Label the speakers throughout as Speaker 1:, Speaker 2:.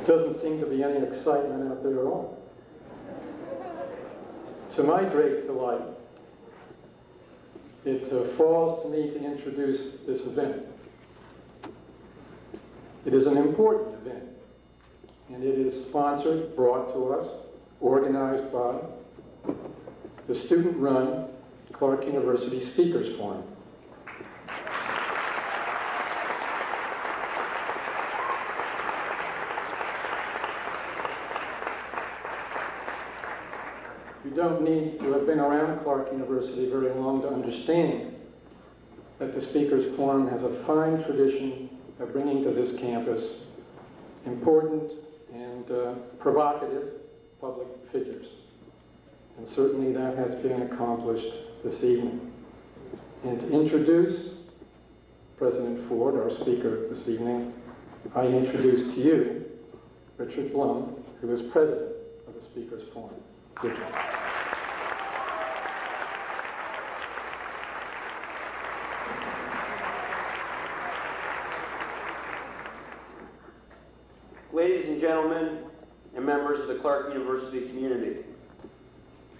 Speaker 1: Doesn't seem to be any excitement out there at all. To my great delight, it falls to me to introduce this event. It is an important event, and it is sponsored, brought to us, organized by the student-run Clark University Speakers Forum. You don't need to have been around Clark University very long to understand that the Speakers Forum has a fine tradition of bringing to this campus important and provocative public figures. And certainly that has been accomplished this evening. And to introduce President Ford, our speaker this evening, I introduce to you Richard Blum, who is president of the Speakers Forum. Richard.
Speaker 2: Ladies and gentlemen, and members of the Clark University community,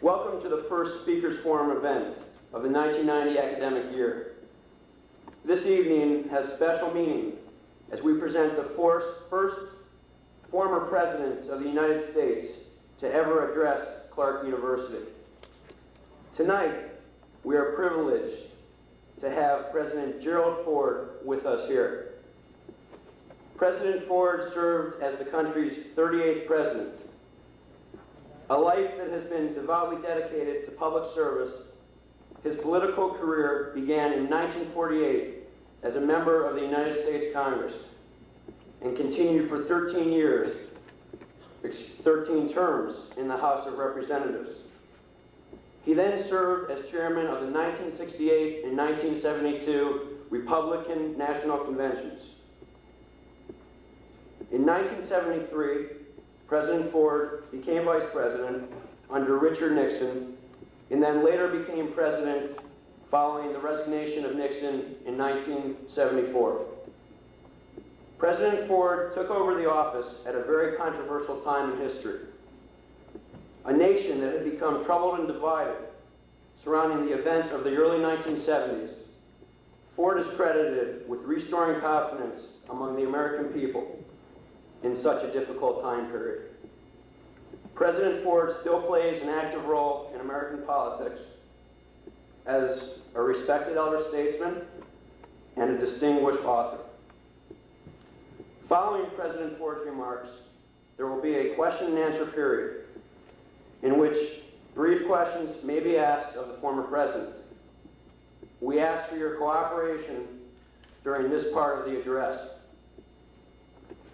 Speaker 2: welcome to the first Speakers Forum event of the 1990 academic year. This evening has special meaning as we present the first former president of the United States to ever address Clark University. Tonight, we are privileged to have President Gerald Ford with us here. President Ford served as the country's 38th president. A life that has been devoutly dedicated to public service, his political career began in 1948 as a member of the United States Congress and continued for 13 years, 13 terms in the House of Representatives. He then served as chairman of the 1968 and 1972 Republican National Conventions. In 1973, President Ford became vice president under Richard Nixon, and then later became president following the resignation of Nixon in 1974. President Ford took over the office at a very controversial time in history. A nation that had become troubled and divided surrounding the events of the early 1970s, Ford is credited with restoring confidence among the American people in such a difficult time period. President Ford still plays an active role in American politics as a respected elder statesman and a distinguished author. Following President Ford's remarks, there will be a question and answer period in which brief questions may be asked of the former president. We ask for your cooperation during this part of the address.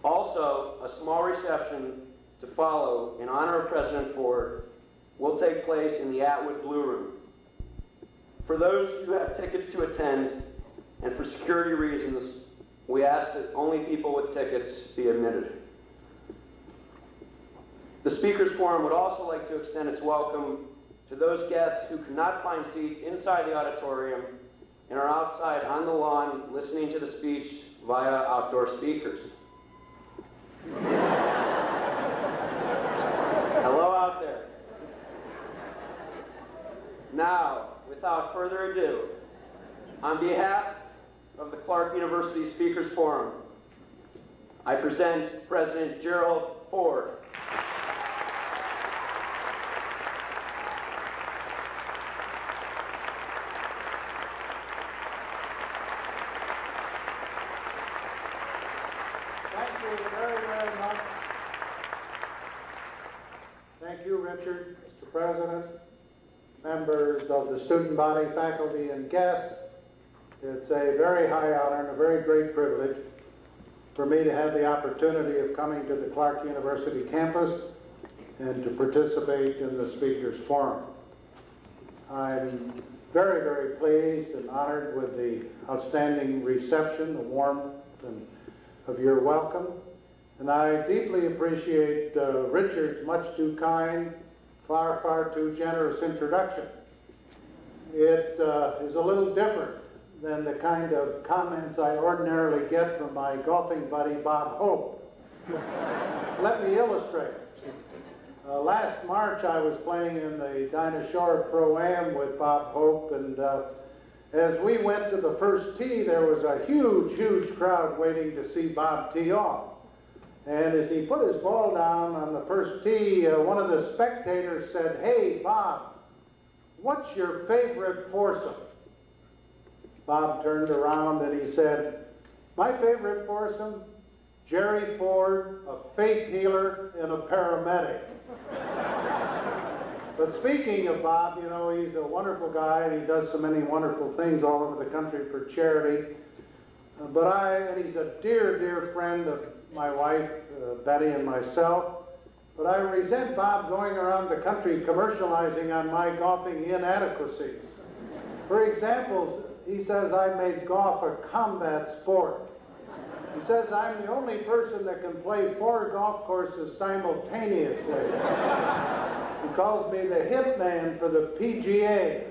Speaker 2: Also, a small reception to follow in honor of President Ford will take place in the Atwood Blue Room. For those who have tickets to attend, and for security reasons, we ask that only people with tickets be admitted. The Speakers Forum would also like to extend its welcome to those guests who could not find seats inside the auditorium and are outside on the lawn listening to the speech via outdoor speakers. Hello out there. Now, without further ado, on behalf of the Clark University Speakers Forum, I present President Gerald Ford.
Speaker 3: Thank you very, very much. Thank you, Richard, Mr. President, members of the student body, faculty, and guests. It's a very high honor and a very great privilege for me to have the opportunity of coming to the Clark University campus and to participate in the Speakers Forum. I'm very, very pleased and honored with the outstanding reception, the warmth of your welcome. And I deeply appreciate Richard's much too kind, far, far too generous introduction. It is a little different than the kind of comments I ordinarily get from my golfing buddy, Bob Hope. Let me illustrate. Last March, I was playing in the Dinah Shore Pro-Am with Bob Hope, and as we went to the first tee, there was a huge, huge crowd waiting to see Bob tee off. And as he put his ball down on the first tee, one of the spectators said, "Hey, Bob, what's your favorite foursome?" Bob turned around and he said, "My favorite foursome, Gerald Ford, a faith healer, and a paramedic." But speaking of Bob, you know, he's a wonderful guy and he does so many wonderful things all over the country for charity. And he's a dear, dear friend of my wife, Betty, and myself. But I resent Bob going around the country commercializing on my golfing inadequacies. For example, he says I made golf a combat sport. He says I'm the only person that can play 4 golf courses simultaneously. He calls me the hitman for the PGA.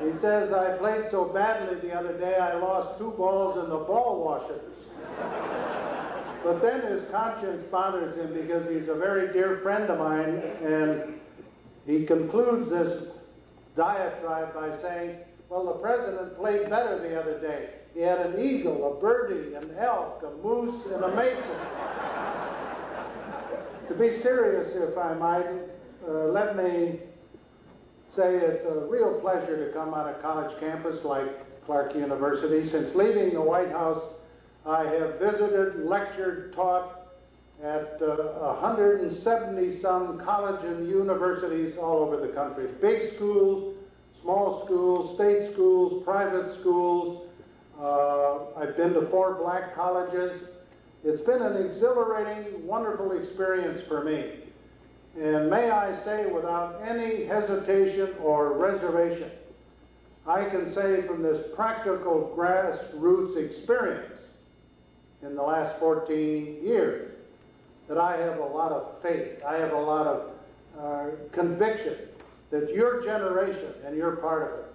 Speaker 3: He says I played so badly the other day I lost 2 balls in the ball washers. But then his conscience bothers him because he's a very dear friend of mine, and he concludes this diatribe by saying, "Well, the president played better the other day. He had an eagle, a birdie, an elk, a moose, and a mason." To be serious, if I might, let me say it's a real pleasure to come on a college campus like Clark University. Since leaving the White House, I have visited, lectured, taught at 170-some college and universities all over the country. Big schools, small schools, state schools, private schools. I've been to 4 black colleges. It's been an exhilarating, wonderful experience for me. And may I say, without any hesitation or reservation, I can say from this practical grassroots experience in the last 14 years that I have a lot of faith, I have a lot of conviction that your generation, and you're part of it,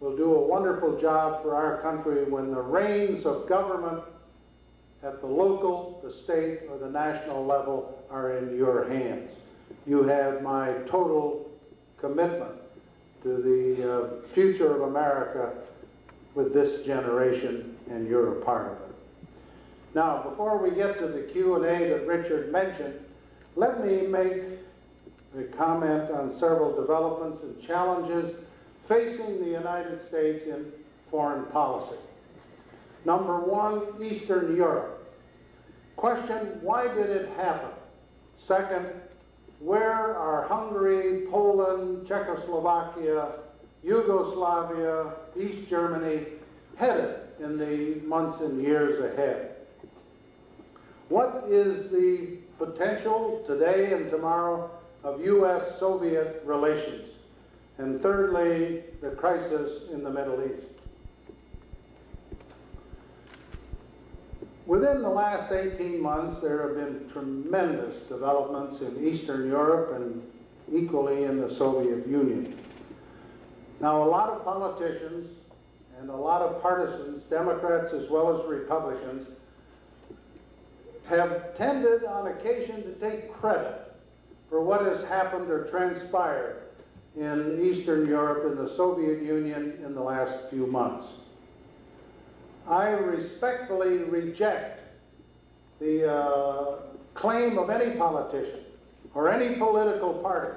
Speaker 3: will do a wonderful job for our country when the reins of government at the local, the state, or the national level are in your hands. You have my total commitment to the future of America with this generation, and you're a part of it. Now, before we get to the Q&A that Richard mentioned, let me make a comment on several developments and challenges facing the United States in foreign policy. Number 1, Eastern Europe. Question, why did it happen? Second, where are Hungary, Poland, Czechoslovakia, Yugoslavia, East Germany headed in the months and years ahead? What is the potential today and tomorrow of U.S.-Soviet relations? And thirdly, the crisis in the Middle East. Within the last 18 months, there have been tremendous developments in Eastern Europe and equally in the Soviet Union. Now, a lot of politicians and a lot of partisans, Democrats as well as Republicans, have tended on occasion to take credit for what has happened or transpired in Eastern Europe and the Soviet Union in the last few months. I respectfully reject the claim of any politician or any political party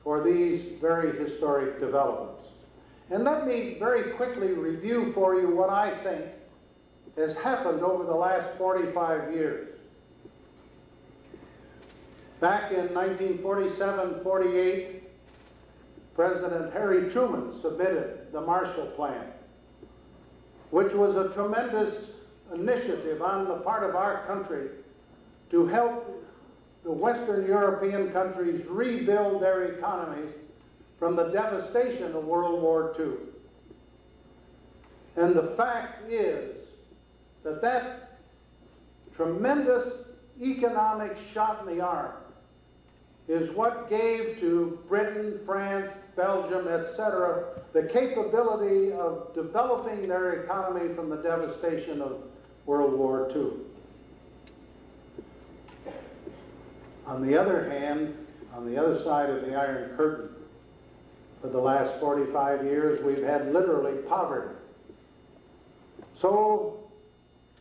Speaker 3: for these very historic developments. And let me very quickly review for you what I think has happened over the last 45 years. Back in 1947-48, President Harry Truman submitted the Marshall Plan, which was a tremendous initiative on the part of our country to help the Western European countries rebuild their economies from the devastation of World War II. And the fact is that that tremendous economic shot in the arm is what gave to Britain, France, Belgium, etc., the capability of developing their economy from the devastation of World War II. On the other hand, on the other side of the Iron Curtain, for the last 45 years, we've had literally poverty. So,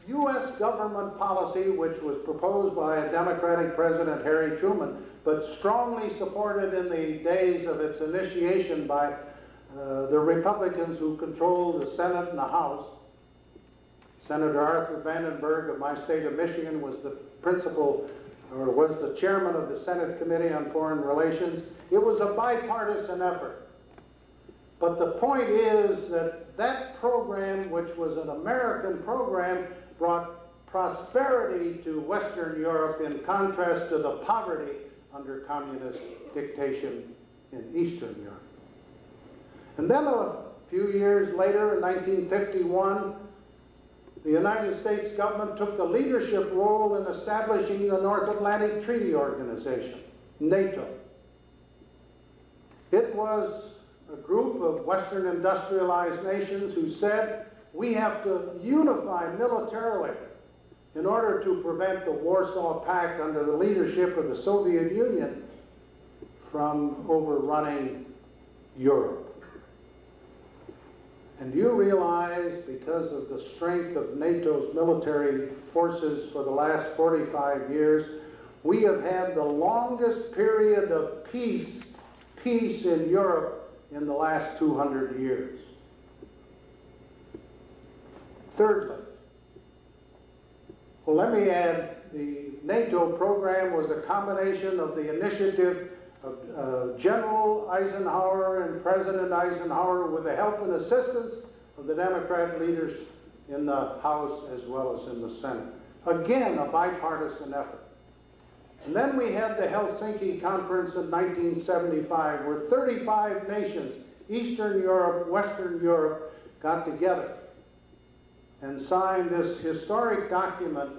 Speaker 3: U.S. government policy, which was proposed by a Democratic President, Harry Truman, but strongly supported in the days of its initiation by the Republicans who controlled the Senate and the House. Senator Arthur Vandenberg of my state of Michigan was the principal, or was the chairman of the Senate Committee on Foreign Relations. It was a bipartisan effort. But the point is that that program, which was an American program, brought prosperity to Western Europe in contrast to the poverty under communist dictation in Eastern Europe. And then a few years later, in 1951, the United States government took the leadership role in establishing the North Atlantic Treaty Organization, NATO. It was a group of Western industrialized nations who said, we have to unify militarily in order to prevent the Warsaw Pact under the leadership of the Soviet Union from overrunning Europe. And you realize, because of the strength of NATO's military forces for the last 45 years, we have had the longest period of peace in Europe in the last 200 years. Thirdly, well, let me add, the NATO program was a combination of the initiative of General Eisenhower and President Eisenhower with the help and assistance of the Democrat leaders in the House as well as in the Senate. Again, a bipartisan effort. And then we had the Helsinki Conference in 1975, where 35 nations, Eastern Europe, Western Europe, got together and signed this historic document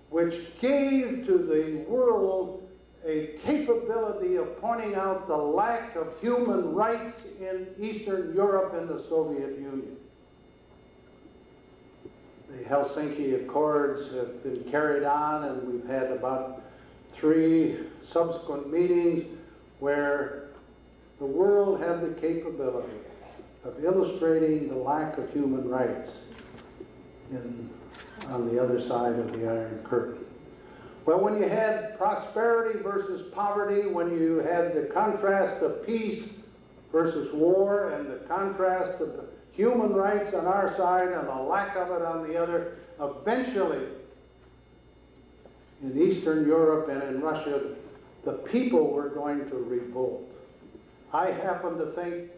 Speaker 3: which gave to the world a capability of pointing out the lack of human rights in Eastern Europe and the Soviet Union. The Helsinki Accords have been carried on, and we've had about 3 subsequent meetings where the world had the capability of illustrating the lack of human rights on the other side of the Iron Curtain. Well, when you had prosperity versus poverty, when you had the contrast of peace versus war, and the contrast of human rights on our side and the lack of it on the other, eventually, in Eastern Europe and in Russia, the people were going to revolt. I happen to think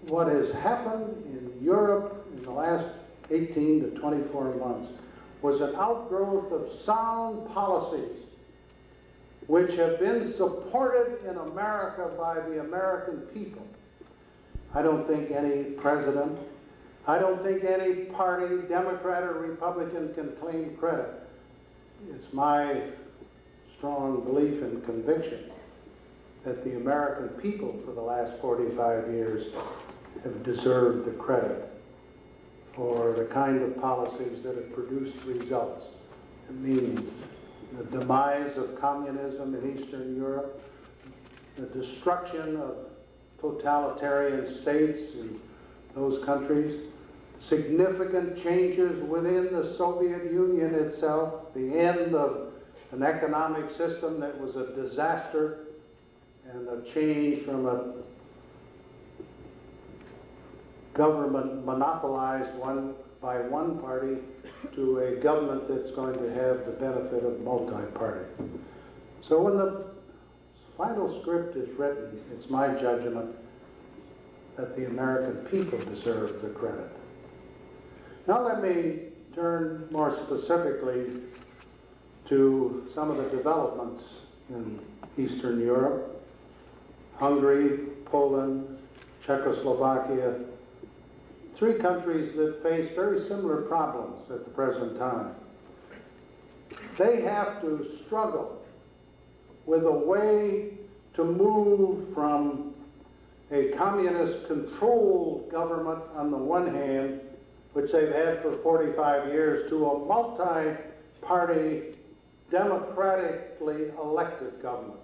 Speaker 3: what has happened in Europe in the last 18 to 24 months was an outgrowth of sound policies which have been supported in America by the American people. I don't think any president, I don't think any party, Democrat or Republican, can claim credit. It's my strong belief and conviction that the American people for the last 45 years have deserved the credit for the kind of policies that have produced results. It means the demise of communism in Eastern Europe, the destruction of totalitarian states in those countries, significant changes within the Soviet Union itself, the end of an economic system that was a disaster, and a change from a government monopolized by one party to a government that's going to have the benefit of multi-party. So when the final script is written, it's my judgment that the American people deserve the credit. Now let me turn more specifically to some of the developments in Eastern Europe. Hungary, Poland, Czechoslovakia, 3 countries that face very similar problems at the present time. They have to struggle with a way to move from a communist-controlled government on the one hand, which they've had for 45 years, to a multi-party democratically elected government.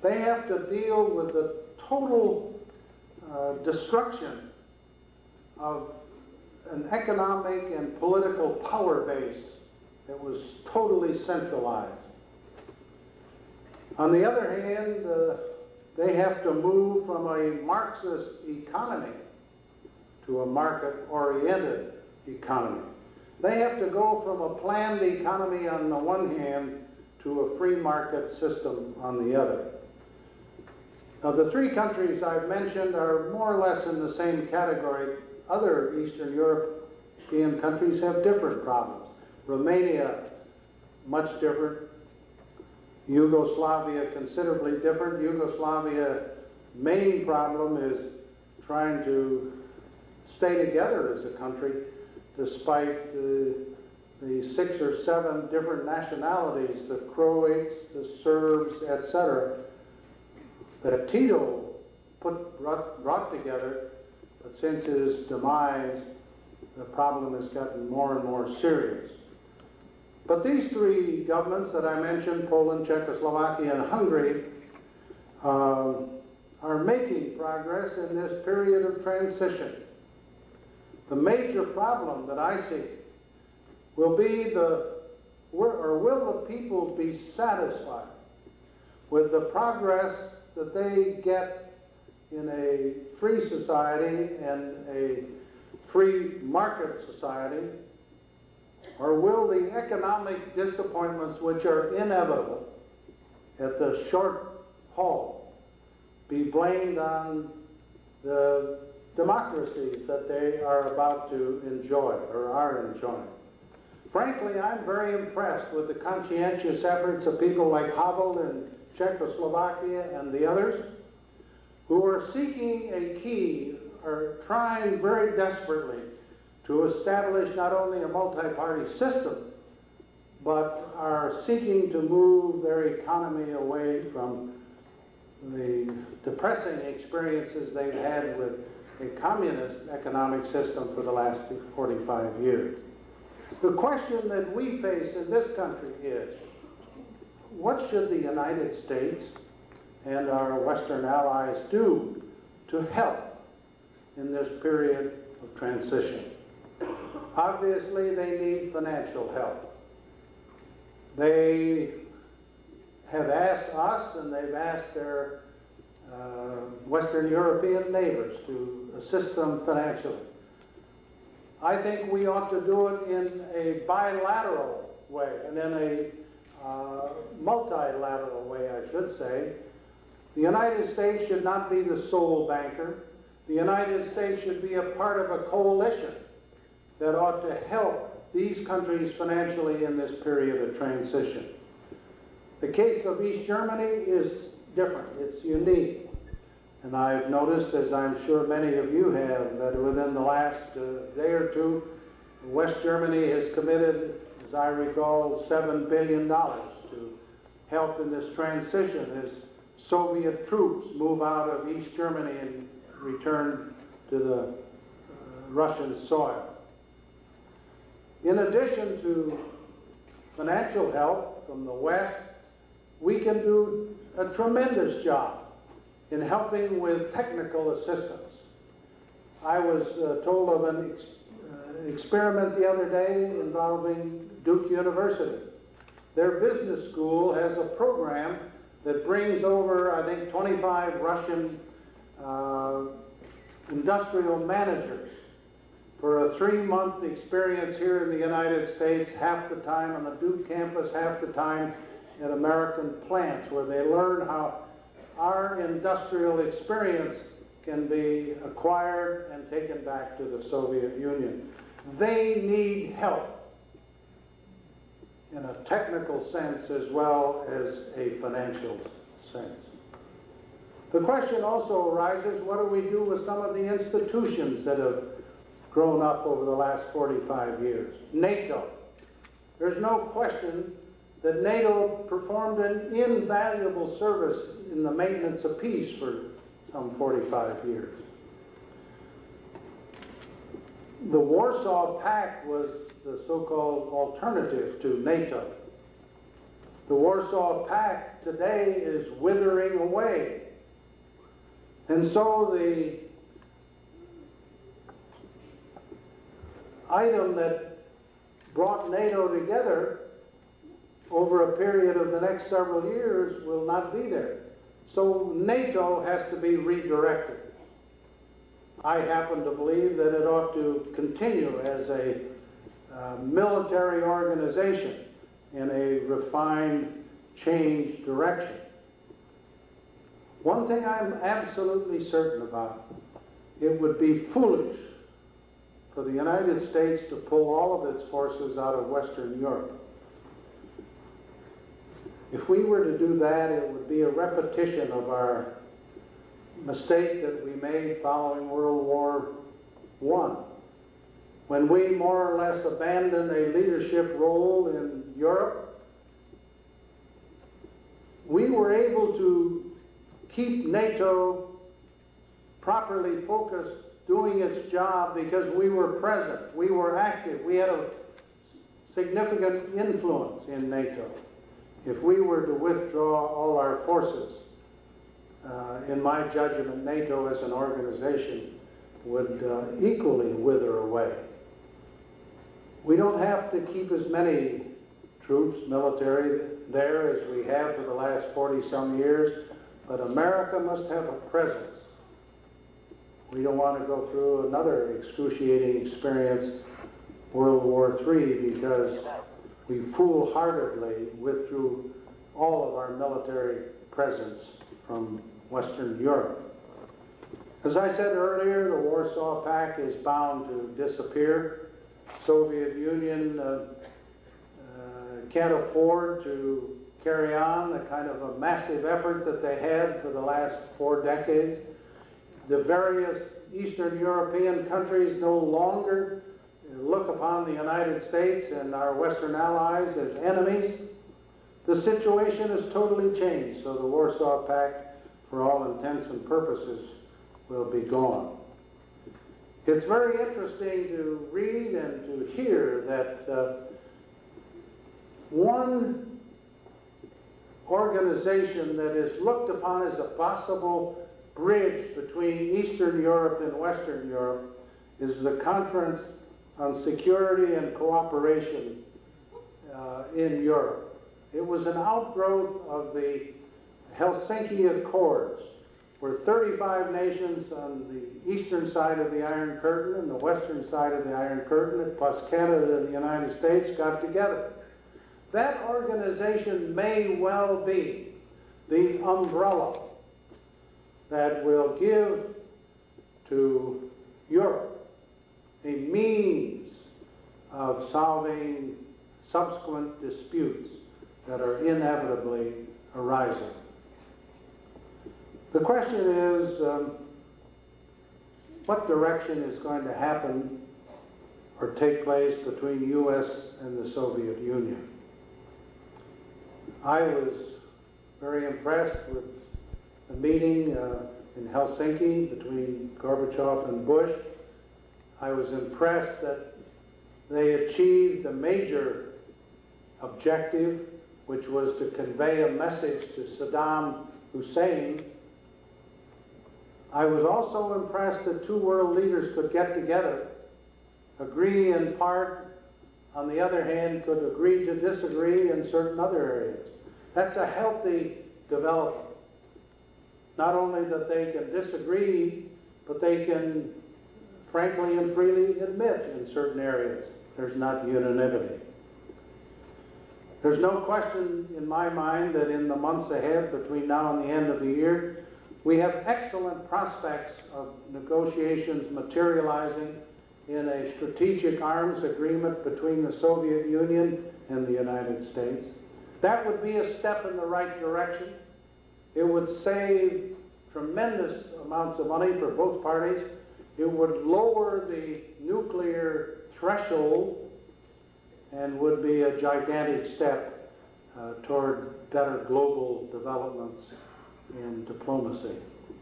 Speaker 3: They have to deal with the total destruction of an economic and political power base that was totally centralized. On the other hand, they have to move from a Marxist economy to a market-oriented economy. They have to go from a planned economy on the one hand to a free market system on the other. Now, the three countries I've mentioned are more or less in the same category. Other Eastern European countries have different problems. Romania, much different. Yugoslavia, considerably different. Yugoslavia's main problem is trying to stay together as a country despite the 6 or 7 different nationalities, the Croats, the Serbs, etc., that Tito brought together, but since his demise, the problem has gotten more and more serious. But these three governments that I mentioned, Poland, Czechoslovakia, and Hungary, are making progress in this period of transition. The major problem that I see will be will the people be satisfied with the progress that they get in a free society and a free market society, or will the economic disappointments which are inevitable at the short haul be blamed on the democracies that they are about to enjoy or are enjoying? Frankly, I'm very impressed with the conscientious efforts of people like Havel in Czechoslovakia and the others who are seeking a key, are trying very desperately to establish not only a multi-party system, but are seeking to move their economy away from the depressing experiences they've had with a communist economic system for the last 45 years. The question that we face in this country is, what should the United States and our Western allies do to help in this period of transition? Obviously, they need financial help. They have asked us, and they've asked their Western European neighbors to assist them financially. I think we ought to do it in a bilateral way, and in a multilateral way, I should say. The United States should not be the sole banker. The United States should be a part of a coalition that ought to help these countries financially in this period of transition. The case of East Germany is different. It's unique. And I've noticed, as I'm sure many of you have, that within the last day or two, West Germany has committed, as I recall, $7 billion to help in this transition as Soviet troops move out of East Germany and return to the Russian soil. In addition to financial help from the West, we can do a tremendous job in helping with technical assistance. I was told of an experiment the other day involving Duke University. Their business school has a program that brings over, I think, 25 Russian industrial managers for a 3-month experience here in the United States, half the time on the Duke campus, half the time at American plants, where they learn how our industrial experience can be acquired and taken back to the Soviet Union. They need help in a technical sense as well as a financial sense. The question also arises, what do we do with some of the institutions that have grown up over the last 45 years? NATO. There's no question that NATO performed an invaluable service in the maintenance of peace for some 45 years. The Warsaw Pact was the so-called alternative to NATO. The Warsaw Pact today is withering away. And so the item that brought NATO together over a period of the next several years will not be there. So NATO has to be redirected. I happen to believe that it ought to continue as a military organization in a refined, changed direction. One thing I'm absolutely certain about, it would be foolish for the United States to pull all of its forces out of Western Europe. If we were to do that, it would be a repetition of our mistake that we made following World War I, when we more or less abandoned a leadership role in Europe. We were able to keep NATO properly focused, doing its job, because we were present, we were active, we had a significant influence in NATO. If we were to withdraw all our forces, in my judgment, NATO as an organization would equally wither away. We don't have to keep as many troops, military, there as we have for the last 40-some years, but America must have a presence. We don't want to go through another excruciating experience, World War III, because we foolhardily withdrew all of our military presence from Western Europe. As I said earlier, the Warsaw Pact is bound to disappear. Soviet Union can't afford to carry on the kind of a massive effort that they had for the last 4 decades. The various Eastern European countries no longer look upon the United States and our Western allies as enemies. The situation has totally changed, so the Warsaw Pact, for all intents and purposes, will be gone. It's very interesting to read and to hear that one organization that is looked upon as a possible bridge between Eastern Europe and Western Europe is the Conference on Security and Cooperation in Europe. It was an outgrowth of the Helsinki Accords, where 35 nations on the eastern side of the Iron Curtain and the western side of the Iron Curtain, plus Canada and the United States, got together. That organization may well be the umbrella that will give to Europe a means of solving subsequent disputes that are inevitably arising. The question is, what direction is going to happen or take place between the U.S. and the Soviet Union? I was very impressed with the meeting in Helsinki between Gorbachev and Bush. I was impressed that they achieved the major objective, which was to convey a message to Saddam Hussein. I was also impressed that 2 world leaders could get together, agree in part, on the other hand, could agree to disagree in certain other areas. That's a healthy development. Not only that they can disagree, but they can frankly and freely admit in certain areas there's not unanimity. There's no question in my mind that in the months ahead, between now and the end of the year, we have excellent prospects of negotiations materializing in a strategic arms agreement between the Soviet Union and the United States. That would be a step in the right direction. It would save tremendous amounts of money for both parties. It would lower the nuclear threshold and would be a gigantic step toward better global developments in diplomacy.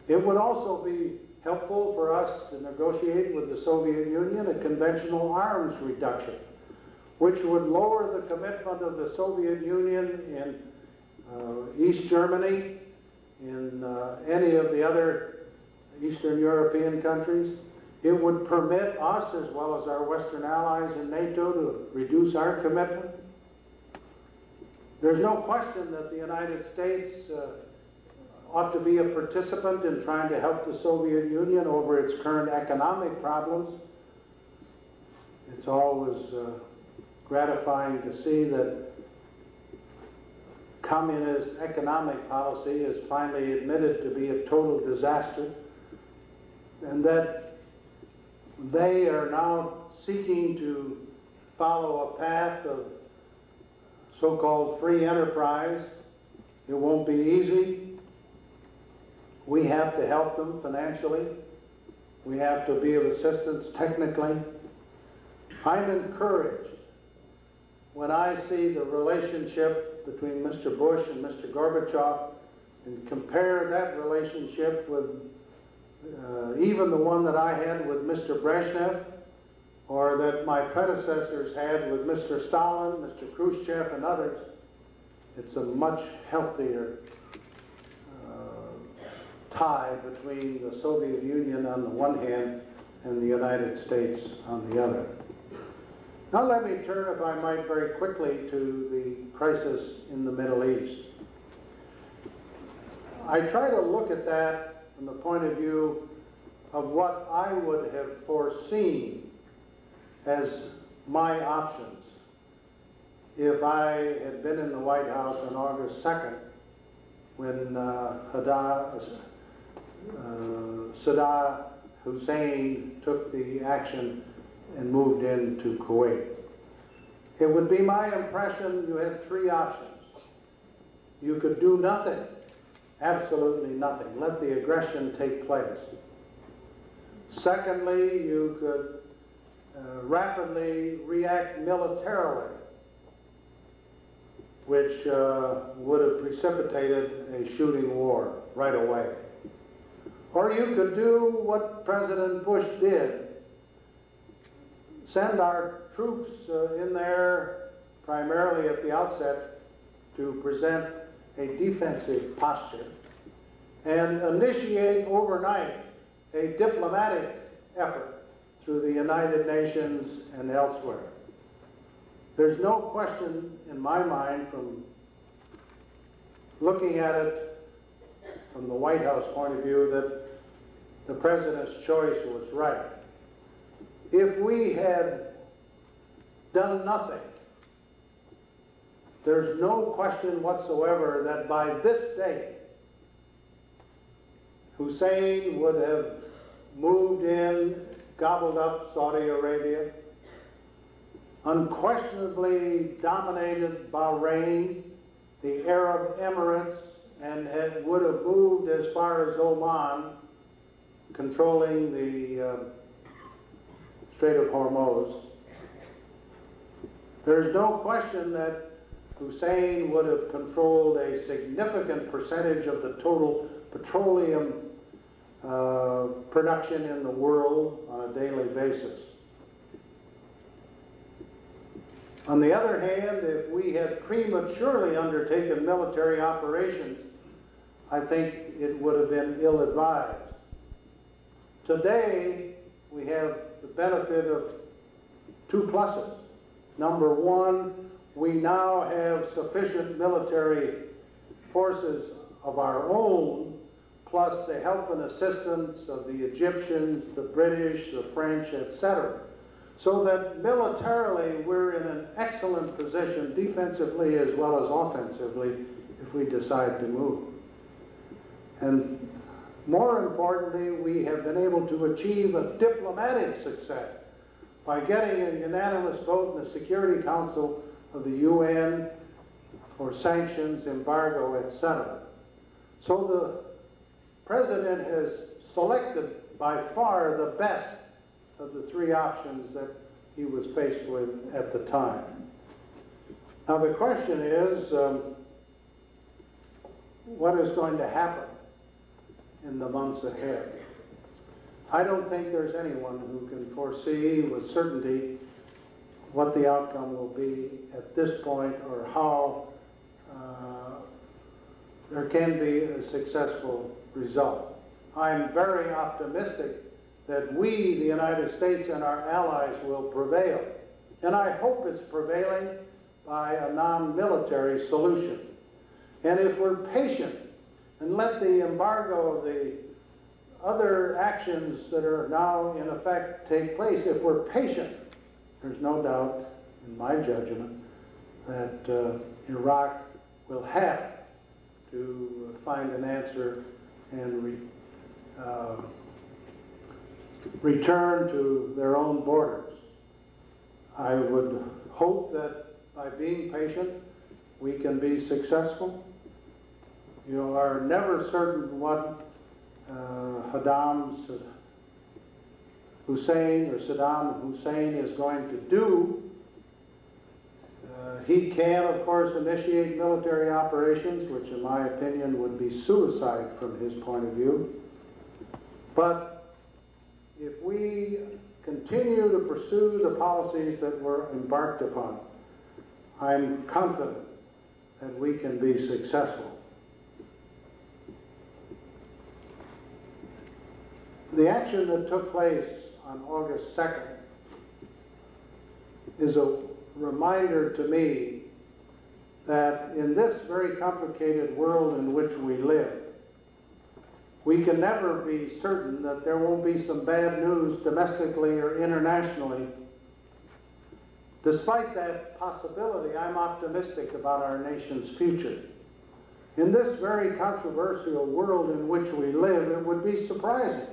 Speaker 3: It would also be helpful for us to negotiate with the Soviet Union a conventional arms reduction, which would lower the commitment of the Soviet Union in East Germany, in any of the other Eastern European countries. It would permit us, as well as our Western allies in NATO, to reduce our commitment. There's no question that the United States ought to be a participant in trying to help the Soviet Union over its current economic problems. It's always gratifying to see that communist economic policy is finally admitted to be a total disaster, and that they are now seeking to follow a path of so-called free enterprise. It won't be easy. We have to help them financially. We have to be of assistance technically. I'm encouraged when I see the relationship between Mr. Bush and Mr. Gorbachev and compare that relationship with even the one that I had with Mr. Brezhnev, or that my predecessors had with Mr. Stalin, Mr. Khrushchev, and others. It's a much healthier tie between the Soviet Union on the one hand and the United States on the other. Now let me turn, if I might, very quickly to the crisis in the Middle East. I try to look at that from the point of view of what I would have foreseen as my options if I had been in the White House on August 2nd when Saddam Hussein took the action and moved into Kuwait. It would be my impression you had three options. You could do nothing, absolutely nothing. Let the aggression take place. Secondly, you could rapidly react militarily, which would have precipitated a shooting war right away. Or you could do what President Bush did, send our troops in there primarily at the outset to present a defensive posture and initiate overnight a diplomatic effort through the United Nations and elsewhere. There's no question in my mind, from looking at it from the White House point of view, that the President's choice was right. If we had done nothing, there's no question whatsoever that by this date, Hussein would have moved in, gobbled up Saudi Arabia, unquestionably dominated Bahrain, the Arab Emirates, and would have moved as far as Oman, controlling the Strait of Hormuz. There's no question that Hussein would have controlled a significant percentage of the total petroleum production in the world on a daily basis. On the other hand, if we had prematurely undertaken military operations, I think it would have been ill-advised. Today, we have the benefit of two pluses. Number one, we now have sufficient military forces of our own, plus the help and assistance of the Egyptians, the British, the French, etc. So that militarily we're in an excellent position, defensively as well as offensively, if we decide to move. And more importantly, we have been able to achieve a diplomatic success by getting a unanimous vote in the Security Council of the UN for sanctions, embargo, etc. So the President has selected by far the best of the three options that he was faced with at the time. Now the question is, what is going to happen in the months ahead? I don't think there's anyone who can foresee with certainty what the outcome will be at this point, or how there can be a successful result. I'm very optimistic that we, the United States, and our allies will prevail. And I hope it's prevailing by a non-military solution. And if we're patient and let the embargo of the other actions that are now in effect take place, if we're patient, there's no doubt, in my judgment, that Iraq will have to find an answer and return to their own borders. I would hope that by being patient, we can be successful. You are never certain what Saddam Hussein is going to do. He can, of course, initiate military operations, which in my opinion would be suicide from his point of view. But if we continue to pursue the policies that were embarked upon, I'm confident that we can be successful. The action that took place on August 2nd is a reminder to me that in this very complicated world in which we live, we can never be certain that there won't be some bad news domestically or internationally. Despite that possibility, I'm optimistic about our nation's future. In this very controversial world in which we live, it would be surprising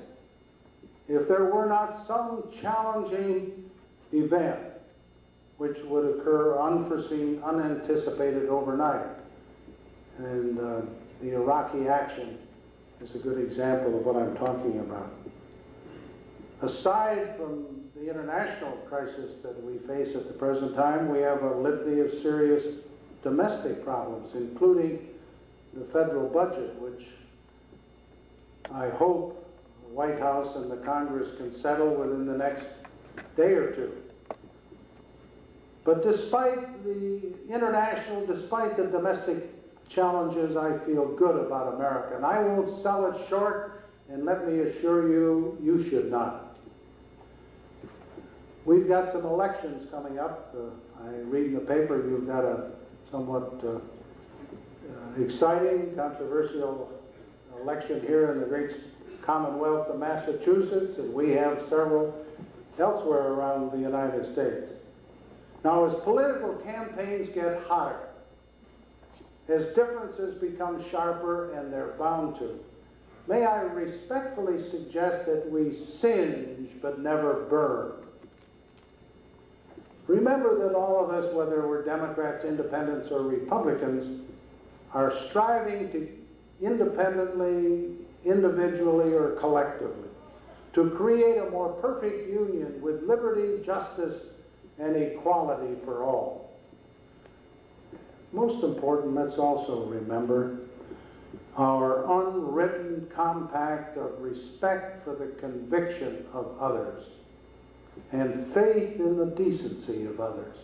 Speaker 3: if there were not some challenging event which would occur unforeseen, unanticipated overnight. And the Iraqi action is a good example of what I'm talking about. Aside from the international crisis that we face at the present time, we have a litany of serious domestic problems, including the federal budget, which I hope the White House and the Congress can settle within the next day or two. But despite the international, despite the domestic challenges, I feel good about America. And I won't sell it short, and let me assure you, you should not. We've got some elections coming up. I read in the paper you've got a somewhat exciting, controversial election here in the great Commonwealth of Massachusetts, and we have several elsewhere around the United States. Now, as political campaigns get hotter, as differences become sharper, and they're bound to, may I respectfully suggest that we singe but never burn. Remember that all of us, whether we're Democrats, Independents, or Republicans, are striving to independently, individually, or collectively, to create a more perfect union with liberty, justice, and equality for all. Most important, let's also remember our unwritten compact of respect for the conviction of others and faith in the decency of others,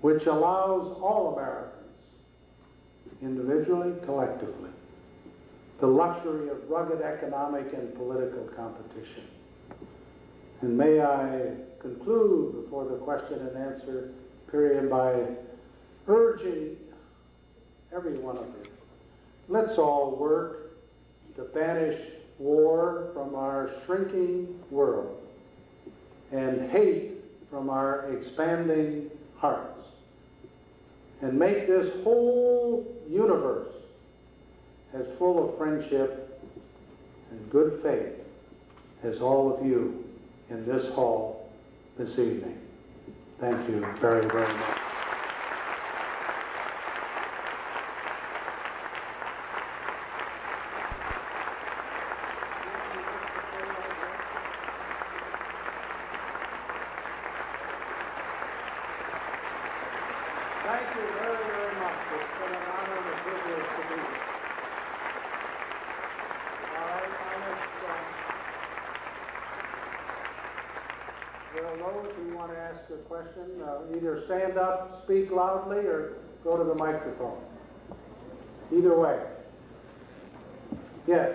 Speaker 3: which allows all Americans, individually, collectively, the luxury of rugged economic and political competition. And may I conclude before the question and answer period by urging every one of you, let's all work to banish war from our shrinking world and hate from our expanding hearts, and make this whole universe as full of friendship and good faith as all of you in this hall this evening. Thank you very, very much. Thank you very, very much. It's been an honor and a privilege to be here. All right, Will, those who want to ask a question, either stand up, speak loudly, or go to the microphone. Either way. Yes.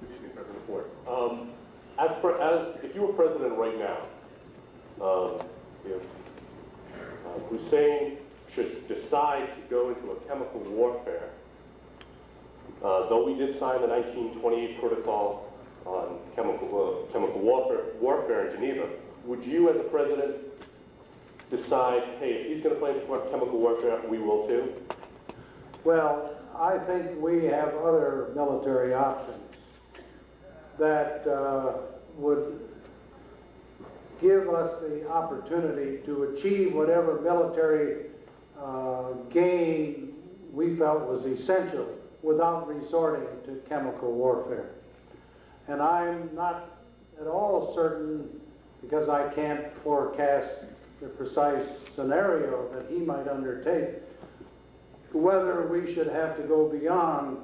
Speaker 4: Excuse me, President Ford. If you were president right now, if Hussein should decide to go into a chemical warfare, though we did sign the 1928 Protocol on chemical warfare in Geneva, would you, as a president, decide, hey, if he's going to play chemical warfare, we will too?
Speaker 3: Well, I think we have other military options that would give us the opportunity to achieve whatever military gain we felt was essential without resorting to chemical warfare. And I'm not at all certain, because I can't forecast the precise scenario that he might undertake, whether we should have to go beyond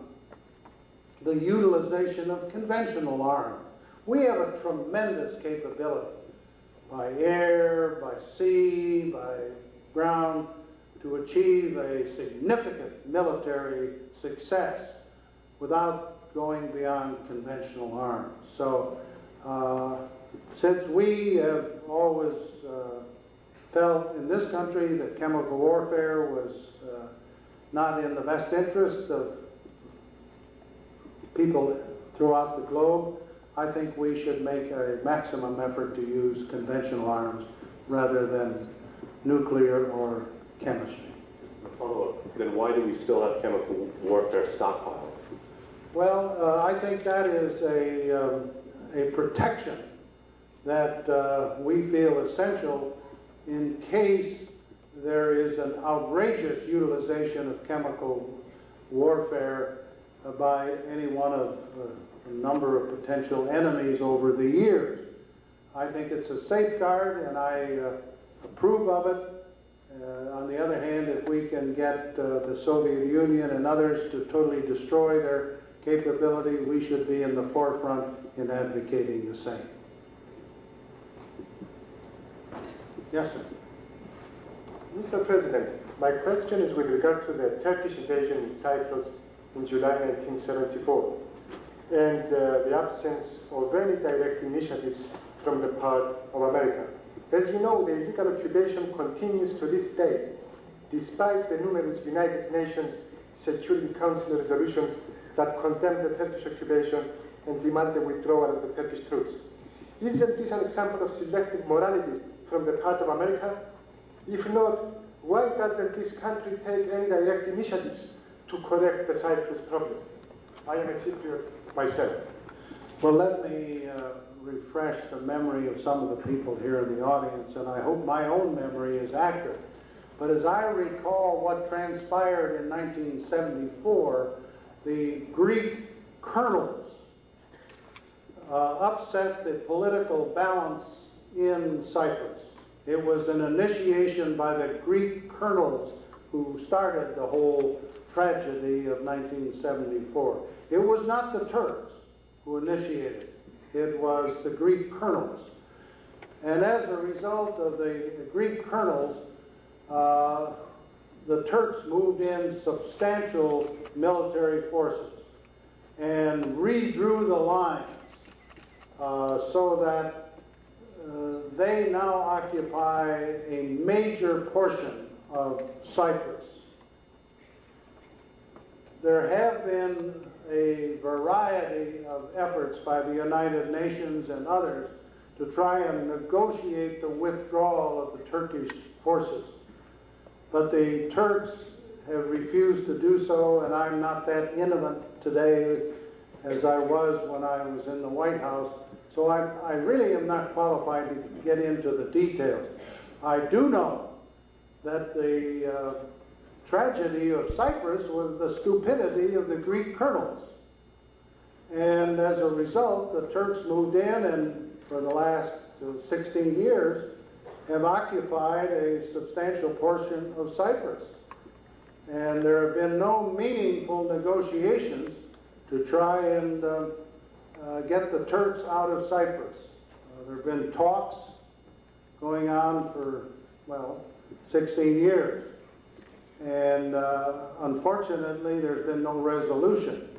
Speaker 3: the utilization of conventional arms. We have a tremendous capability by air, by sea, by ground to achieve a significant military success without going beyond conventional arms. So since we have always felt in this country that chemical warfare was not in the best interest of people throughout the globe, I think we should make a maximum effort to use conventional arms rather than nuclear or chemistry.
Speaker 4: Follow-up. Then why do we still have chemical warfare stockpiled?
Speaker 3: Well, I think that is a protection that we feel essential in case there is an outrageous utilization of chemical warfare by any one of a number of potential enemies over the years. I think it's a safeguard, and I approve of it. On the other hand, if we can get the Soviet Union and others to totally destroy their capability, we should be in the forefront in advocating the same. Yes, sir.
Speaker 5: Mr. President, my question is with regard to the Turkish invasion in Cyprus in July 1974 and the absence of any direct initiatives from the part of America. As you know, the illegal occupation continues to this day, despite the numerous United Nations Security Council resolutions that condemn the Turkish occupation and demand the withdrawal of the Turkish troops. Isn't this an example of selective morality from the part of America? If not, why doesn't this country take any direct initiatives to correct the Cyprus problem? I am a Cypriot myself.
Speaker 3: Well, let me refresh the memory of some of the people here in the audience, and I hope my own memory is accurate. But as I recall what transpired in 1974, the Greek colonels upset the political balance in Cyprus. It was an initiation by the Greek colonels who started the whole tragedy of 1974. It was not the Turks who initiated it. It was the Greek colonels. And as a result of the Greek colonels, the Turks moved in substantial military forces and redrew the lines so that they now occupy a major portion of Cyprus. There have been a variety of efforts by the United Nations and others to try and negotiate the withdrawal of the Turkish forces. But the Turks have refused to do so, and I'm not that intimate today as I was when I was in the White House. So I really am not qualified to get into the details. I do know that the tragedy of Cyprus was the stupidity of the Greek colonels. And as a result, the Turks moved in and for the last 16 years have occupied a substantial portion of Cyprus. And there have been no meaningful negotiations to try and get the Turks out of Cyprus. There have been talks going on for, well, 16 years. And unfortunately, there's been no resolution.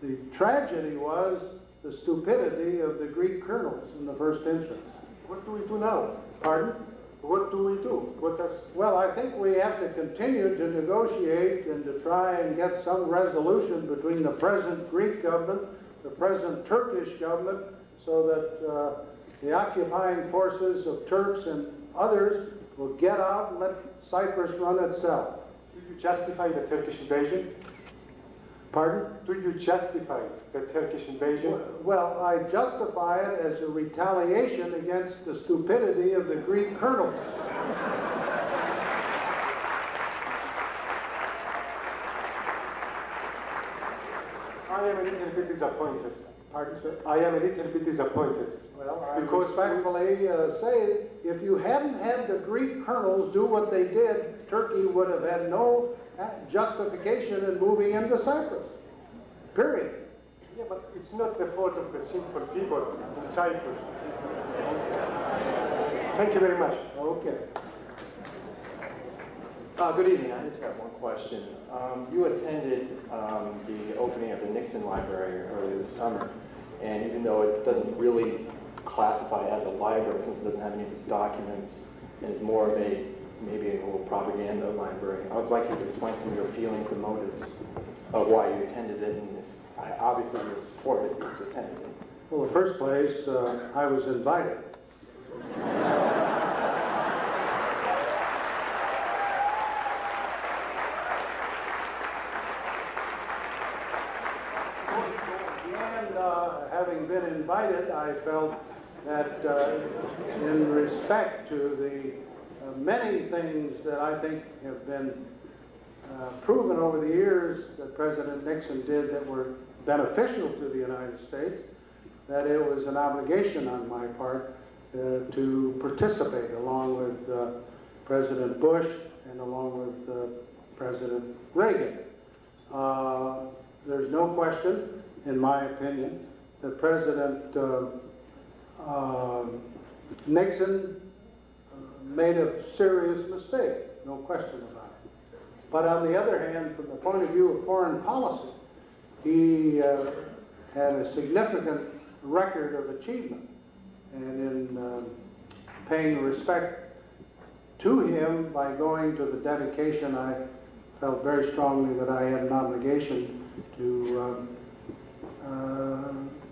Speaker 3: The tragedy was the stupidity of the Greek colonels in the first instance.
Speaker 5: What do we do now?
Speaker 3: Pardon?
Speaker 5: What do we do?
Speaker 3: Well, I think we have to continue to negotiate and to try and get some resolution between the present Greek government, the present Turkish government, so that the occupying forces of Turks and others will get out and let Cyprus run itself.
Speaker 5: Do you justify the Turkish invasion?
Speaker 3: Pardon?
Speaker 5: Do you justify the Turkish invasion?
Speaker 3: Well, I justify it as a retaliation against the stupidity of the Greek colonels.
Speaker 5: I am a little bit disappointed.
Speaker 3: Pardon, sir?
Speaker 5: I am a little bit disappointed.
Speaker 3: Well, I
Speaker 5: Because
Speaker 3: respectfully say, if you hadn't had the Greek colonels do what they did, Turkey would have had no justification in moving into Cyprus. Period.
Speaker 5: Yeah, but it's not the fault of the simple people in Cyprus. Thank you very much.
Speaker 3: Okay.
Speaker 6: Good evening. I just have one question. You attended the opening of the Nixon Library earlier this summer, and even though it doesn't really classify as a library since it doesn't have any of its documents, and it's more of a maybe a little propaganda library, I would like you to explain some of your feelings and motives of why you attended it, and if, obviously you're supportive because you attended it.
Speaker 3: Well, in the first place, I was invited. Having been invited, I felt that in respect to the many things that I think have been proven over the years that President Nixon did that were beneficial to the United States, that it was an obligation on my part to participate along with President Bush and along with President Reagan. There's no question, in my opinion, that President Nixon made a serious mistake, no question about it. But on the other hand, from the point of view of foreign policy, he had a significant record of achievement. And in paying respect to him by going to the dedication, I felt very strongly that I had an obligation to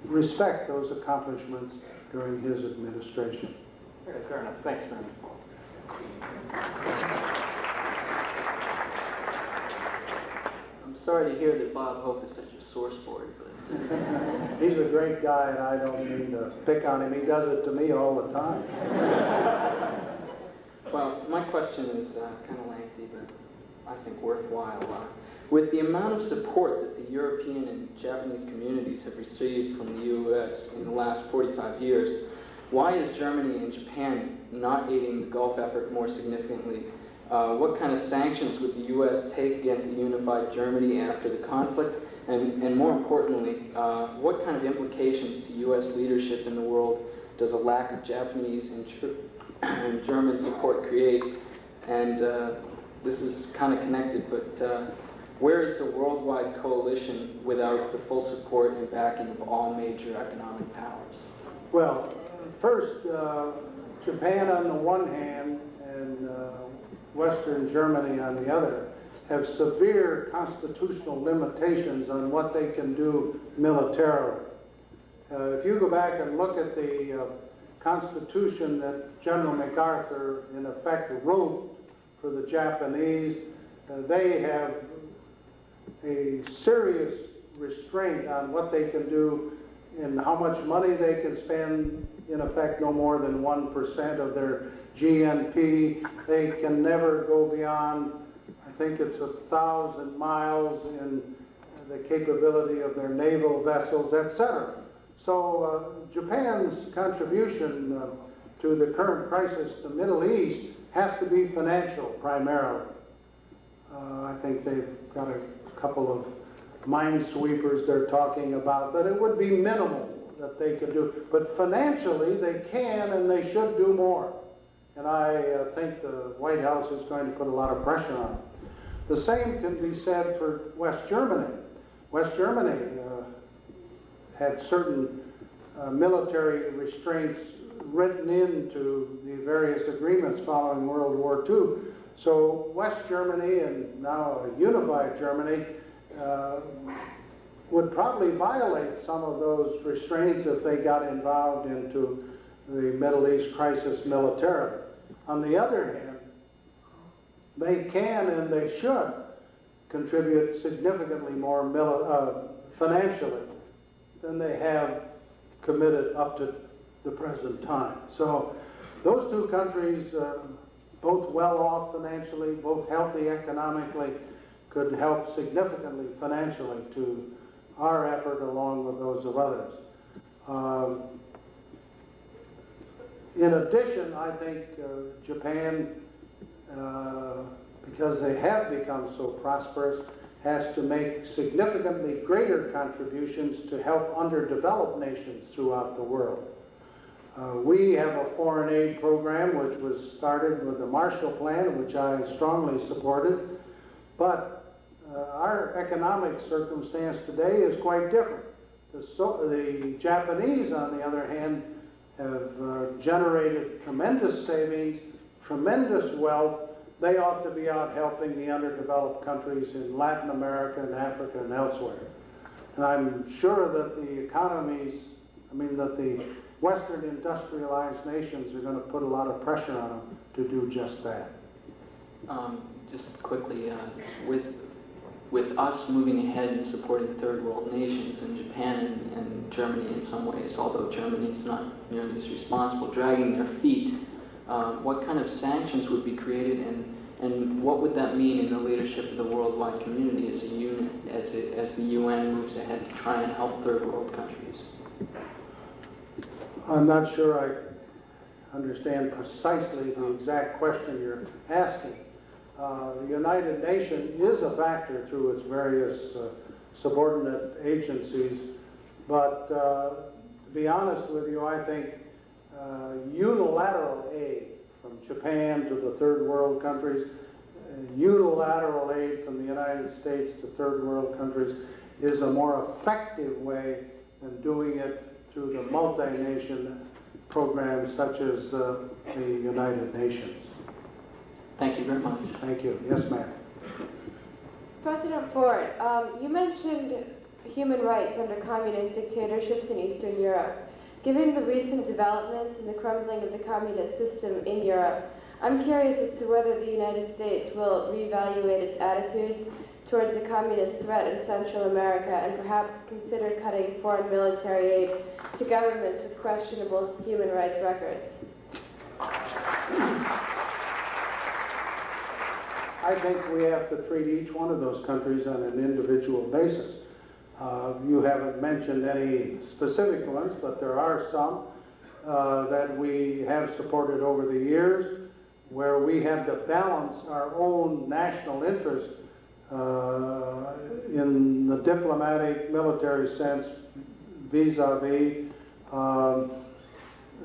Speaker 3: respect those accomplishments during his administration.
Speaker 6: Okay, fair enough. Thanks, man.
Speaker 7: I'm sorry to hear that Bob Hope is such a sore sport, but
Speaker 3: He's a great guy, and I don't mean to pick on him. He does it to me all the time.
Speaker 7: well, my question is kind of lengthy, but I think worthwhile. With the amount of support that the European and Japanese communities have received from the U.S. in the last 45 years, why is Germany and Japan not aiding the Gulf effort more significantly? What kind of sanctions would the U.S. take against the unified Germany after the conflict? And more importantly, what kind of implications to U.S. leadership in the world does a lack of Japanese and German support create? And this is kind of connected, but where is the worldwide coalition without the full support and backing of all major economic powers?
Speaker 3: Well, first, Japan on the one hand and Western Germany on the other have severe constitutional limitations on what they can do militarily. If you go back and look at the constitution that General MacArthur in effect wrote for the Japanese, they have a serious restraint on what they can do and how much money they can spend, in effect no more than 1% of their GNP. They can never go beyond, I think it's 1,000 miles in the capability of their naval vessels, etc. So Japan's contribution to the current crisis in the Middle East has to be financial primarily. I think they've got a couple of minesweepers they're talking about, but it would be minimal that they could do. But financially, they can and they should do more. And I think the White House is going to put a lot of pressure on it. The same can be said for West Germany. West Germany had certain military restraints written into the various agreements following World War II. So West Germany, and now a unified Germany, would probably violate some of those restraints if they got involved into the Middle East crisis militarily. On the other hand, they can and they should contribute significantly more financially than they have committed up to the present time. So those two countries, both well off financially, both healthy economically, could help significantly financially to our effort along with those of others. In addition, I think Japan, because they have become so prosperous, has to make significantly greater contributions to help underdeveloped nations throughout the world. We have a foreign aid program which was started with the Marshall Plan, which I strongly supported, but our economic circumstance today is quite different. The Japanese, on the other hand, have generated tremendous savings, tremendous wealth. They ought to be out helping the underdeveloped countries in Latin America and Africa and elsewhere. And I'm sure that the economies, that the Western industrialized nations are going to put a lot of pressure on them to do just that.
Speaker 7: Just quickly, with us moving ahead and supporting third world nations and Japan and Germany in some ways, although Germany is not nearly as responsible, dragging their feet, what kind of sanctions would be created, and what would that mean in the leadership of the worldwide community as a unit, as the UN moves ahead to try and help third world countries?
Speaker 3: I'm not sure I understand precisely the exact question you're asking. The United Nations is a factor through its various subordinate agencies, but to be honest with you, I think unilateral aid from Japan to the third world countries, unilateral aid from the United States to third world countries is a more effective way than doing it through the multi-nation programs such as the United Nations.
Speaker 7: Thank you very much.
Speaker 3: Thank you. Yes, ma'am.
Speaker 8: President Ford, you mentioned human rights under communist dictatorships in Eastern Europe. Given the recent developments and the crumbling of the communist system in Europe, I'm curious as to whether the United States will reevaluate its attitudes towards a communist threat in Central America and perhaps consider cutting foreign military aid to governments with questionable human rights records.
Speaker 3: I think we have to treat each one of those countries on an individual basis. You haven't mentioned any specific ones, but there are some that we have supported over the years where we had to balance our own national interest in the diplomatic, military sense vis-a-vis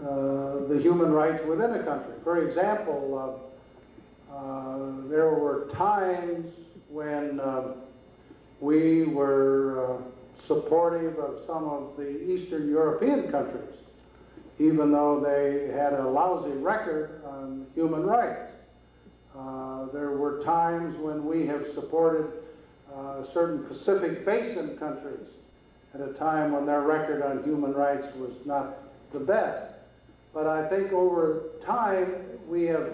Speaker 3: the human rights within a country. For example, there were times when we were supportive of some of the Eastern European countries, even though they had a lousy record on human rights. There were times when we have supported certain Pacific Basin countries at a time when their record on human rights was not the best. But I think over time we have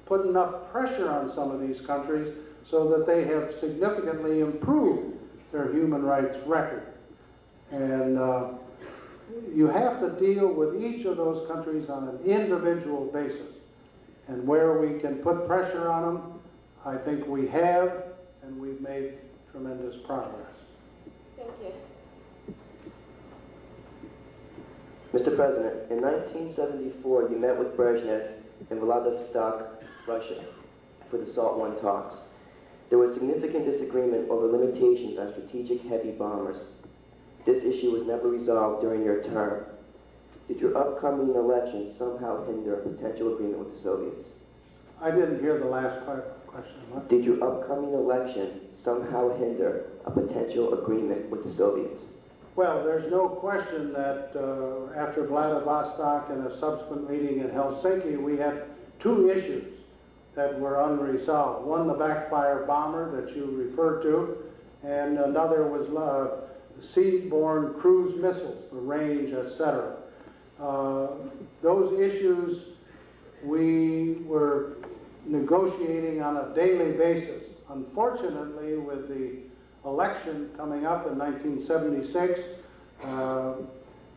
Speaker 3: put enough pressure on some of these countries so that they have significantly improved their human rights record. And you have to deal with each of those countries on an individual basis. And where we can put pressure on them, I think we have, and we've made tremendous progress.
Speaker 8: Thank you.
Speaker 9: Mr. President, in 1974, you met with Brezhnev in Vladivostok, Russia, for the SALT I talks. There was significant disagreement over limitations on strategic heavy bombers. This issue was never resolved during your term. Did your upcoming election somehow hinder a potential agreement with the Soviets?
Speaker 3: I didn't hear the last question. What?
Speaker 9: Did your upcoming election somehow hinder a potential agreement with the Soviets?
Speaker 3: Well, there's no question that after Vladivostok and a subsequent meeting in Helsinki, we had two issues that were unresolved. One, the backfire bomber that you referred to, and another was seaborne cruise missiles, the range, etc. Those issues we were negotiating on a daily basis. Unfortunately, with the election coming up in 1976,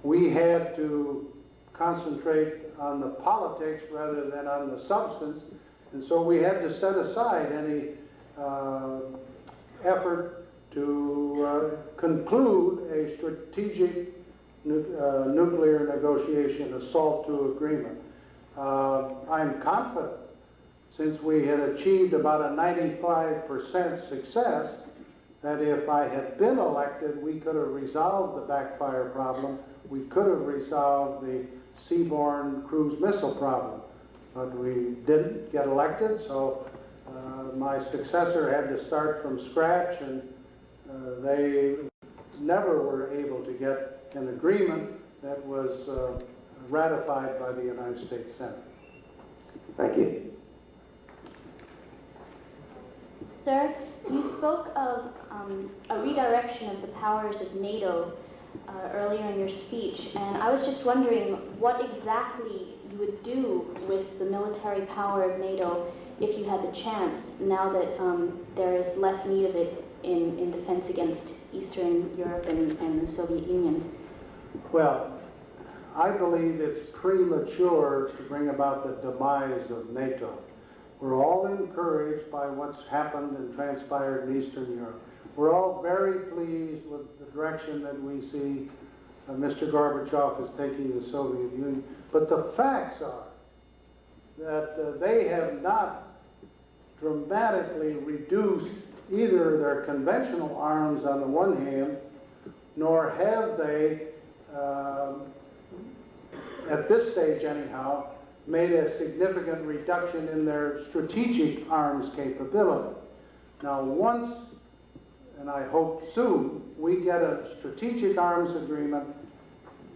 Speaker 3: we had to concentrate on the politics rather than on the substance, and so we had to set aside any effort to conclude a strategic nuclear negotiation, a SALT II agreement. I'm confident, since we had achieved about a 95% success, that if I had been elected, we could have resolved the backfire problem, we could have resolved the seaborne cruise missile problem. But we didn't get elected, so my successor had to start from scratch, and they never were able to get an agreement that was ratified by the United States Senate.
Speaker 9: Thank you.
Speaker 10: Sir, you spoke of a redirection of the powers of NATO earlier in your speech, and I was just wondering what exactly you would do with the military power of NATO if you had the chance, now that there is less need of it in defense against Eastern Europe and the Soviet Union.
Speaker 3: Well, I believe it's premature to bring about the demise of NATO. We're all encouraged by what's happened and transpired in Eastern Europe. We're all very pleased with the direction that we see Mr. Gorbachev is taking the Soviet Union. But the facts are that they have not dramatically reduced either their conventional arms on the one hand, nor have they, at this stage anyhow, made a significant reduction in their strategic arms capability. Now once, and I hope soon, we get a strategic arms agreement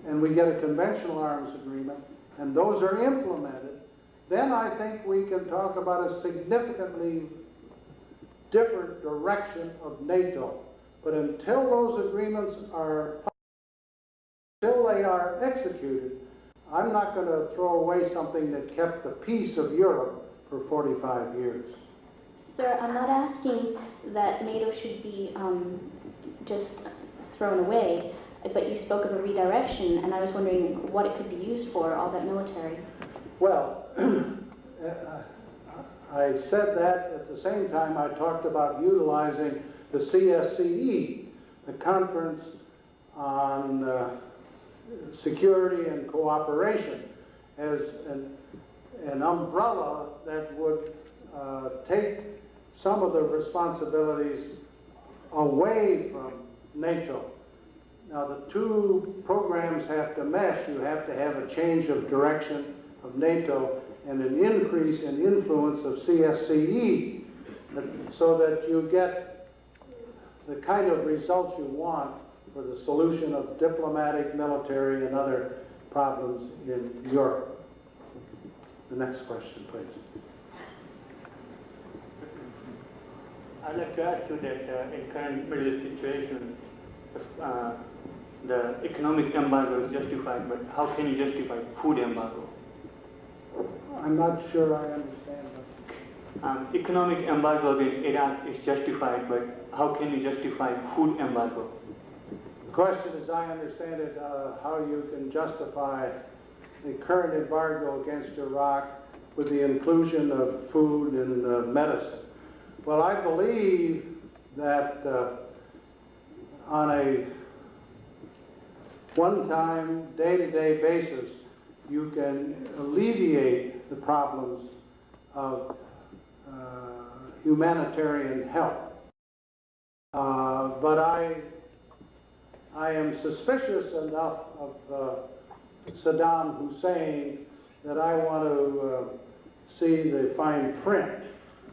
Speaker 3: and we get a conventional arms agreement, and those are implemented, then I think we can talk about a significantly different direction of NATO. But until those agreements are, until they are executed, I'm not going to throw away something that kept the peace of Europe for 45 years.
Speaker 10: Sir, I'm not asking that NATO should be just thrown away, but you spoke of a redirection, and I was wondering what it could be used for, all that military.
Speaker 3: Well, I said that at the same time I talked about utilizing the CSCE, the Conference on Security and Cooperation, as an umbrella that would take some of the responsibilities away from NATO. Now the two programs have to mesh. You have to have a change of direction of NATO and an increase in influence of CSCE so that you get the kind of results you want for the solution of diplomatic, military, and other problems in Europe. The next question, please.
Speaker 11: I'd like to ask you that in current Middle East situation, the economic embargo is justified, but how can you justify food embargo?
Speaker 3: I'm not sure I understand that.
Speaker 11: Economic embargo against Iraq is justified, but how can you justify food embargo?
Speaker 3: The question, as I understand it, how you can justify the current embargo against Iraq with the inclusion of food and medicine. Well, I believe that on a one-time, day-to-day basis, you can alleviate the problems of humanitarian help. But I am suspicious enough of Saddam Hussein that I want to see the fine print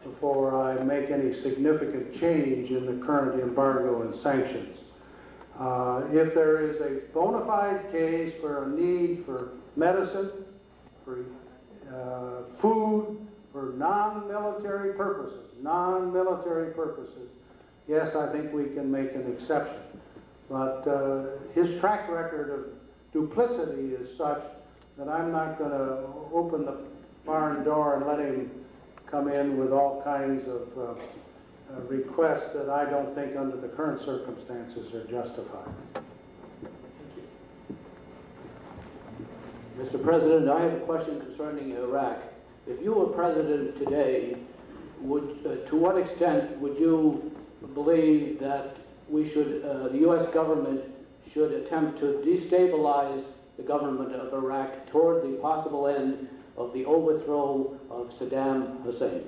Speaker 3: before I make any significant change in the current embargo and sanctions. If there is a bona fide case for a need for medicine, for food, for non-military purposes, yes, I think we can make an exception. But his track record of duplicity is such that I'm not going to open the barn door and let him come in with all kinds of requests that I don't think under the current circumstances are justified.
Speaker 12: Mr. President, I have a question concerning Iraq. If you were president today, to what extent would you believe that we should, the U.S. government should attempt to destabilize the government of Iraq toward the possible end of the overthrow of Saddam Hussein?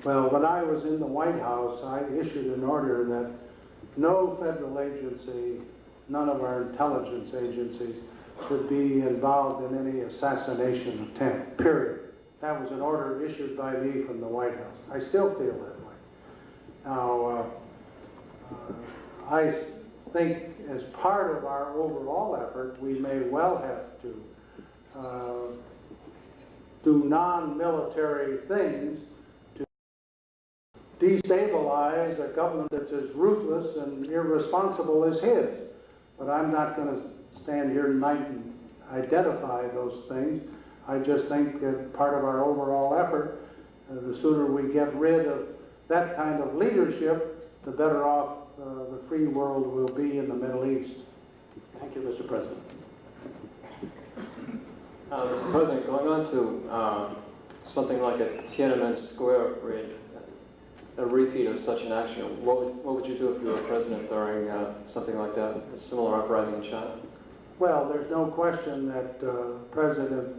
Speaker 3: Well, when I was in the White House, I issued an order that no federal agency, none of our intelligence agencies, should be involved in any assassination attempt, period. That was an order issued by me from the White House. I still feel that way. Now, I think as part of our overall effort, we may well have to do non-military things to destabilize a government that's as ruthless and irresponsible as his. But I'm not going to stand here tonight and identify those things. I just think that part of our overall effort, the sooner we get rid of that kind of leadership, the better off the free world will be in the Middle East.
Speaker 12: Thank you, Mr. President.
Speaker 6: Mr. President, going on to something like a Tiananmen Square raid, a repeat of such an action, what would you do if you were president during something like that, a similar uprising in China?
Speaker 3: Well, there's no question that President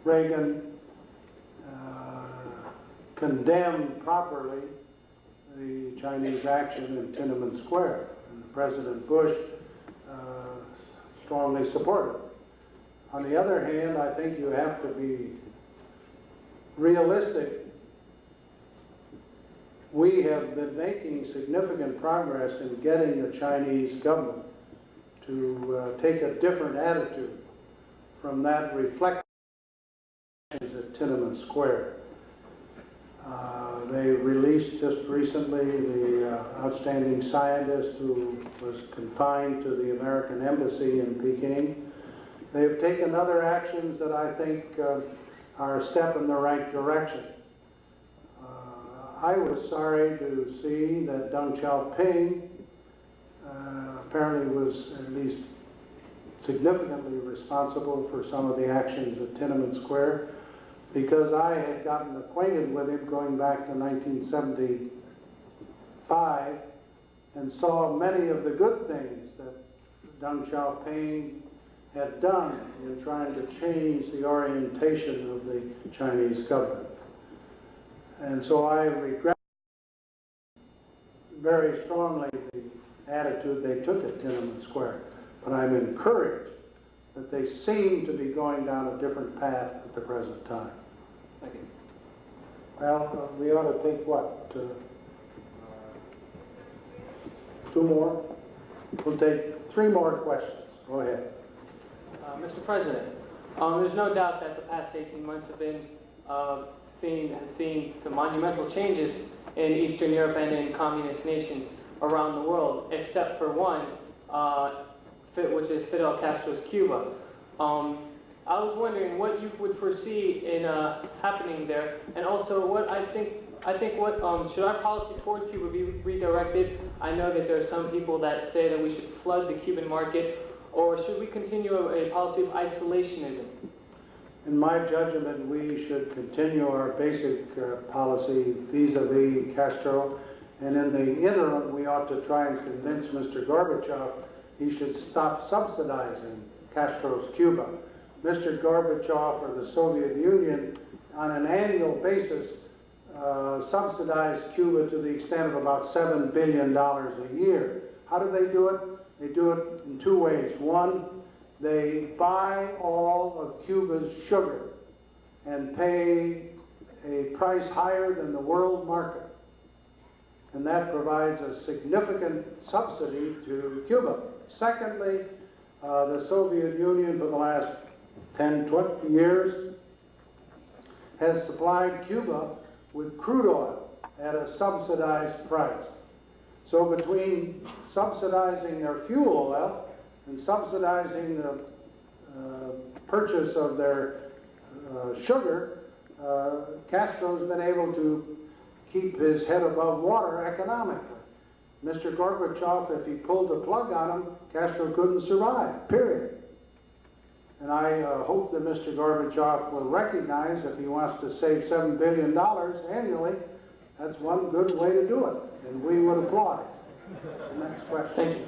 Speaker 3: Reagan condemned properly the Chinese action in Tiananmen Square, and President Bush strongly supported it. On the other hand, I think you have to be realistic. We have been making significant progress in getting the Chinese government to take a different attitude from that reflection at Tiananmen Square. They released just recently the outstanding scientist who was confined to the American Embassy in Peking. They've taken other actions that I think are a step in the right direction. I was sorry to see that Deng Xiaoping apparently was at least significantly responsible for some of the actions at Tiananmen Square, because I had gotten acquainted with him going back to 1975 and saw many of the good things that Deng Xiaoping had done in trying to change the orientation of the Chinese government. And so I regret very strongly the attitude they took at Tiananmen Square. But I'm encouraged that they seem to be going down a different path at the present time.
Speaker 6: Thank you.
Speaker 3: Well, we ought to take what? 2 more? We'll take 3 more questions. Go ahead.
Speaker 13: Mr. President, there's no doubt that the past 18 months have been seen some monumental changes in Eastern Europe and in communist nations around the world, except for one, which is Fidel Castro's Cuba. I was wondering what you would foresee in happening there, and also what should our policy toward Cuba be redirected? I know that there are some people that say that we should flood the Cuban market, or should we continue a policy of isolationism?
Speaker 3: In my judgment, we should continue our basic policy vis-a-vis Castro, and in the interim, we ought to try and convince Mr. Gorbachev he should stop subsidizing Castro's Cuba. Mr. Gorbachev or the Soviet Union, on an annual basis, subsidized Cuba to the extent of about $7 billion a year. How do they do it? They do it in 2 ways. One, they buy all of Cuba's sugar and pay a price higher than the world market. and that provides a significant subsidy to Cuba. Secondly, the Soviet Union for the last 10, 20 years has supplied Cuba with crude oil at a subsidized price. So between subsidizing their fuel oil and subsidizing the purchase of their sugar, Castro's been able to keep his head above water economically. Mr. Gorbachev, if he pulled the plug on him, Castro couldn't survive, period. And I hope that Mr. Gorbachev will recognize if he wants to save $7 billion annually, that's one good way to do it, and we would applaud it. Next question.
Speaker 13: Thank you.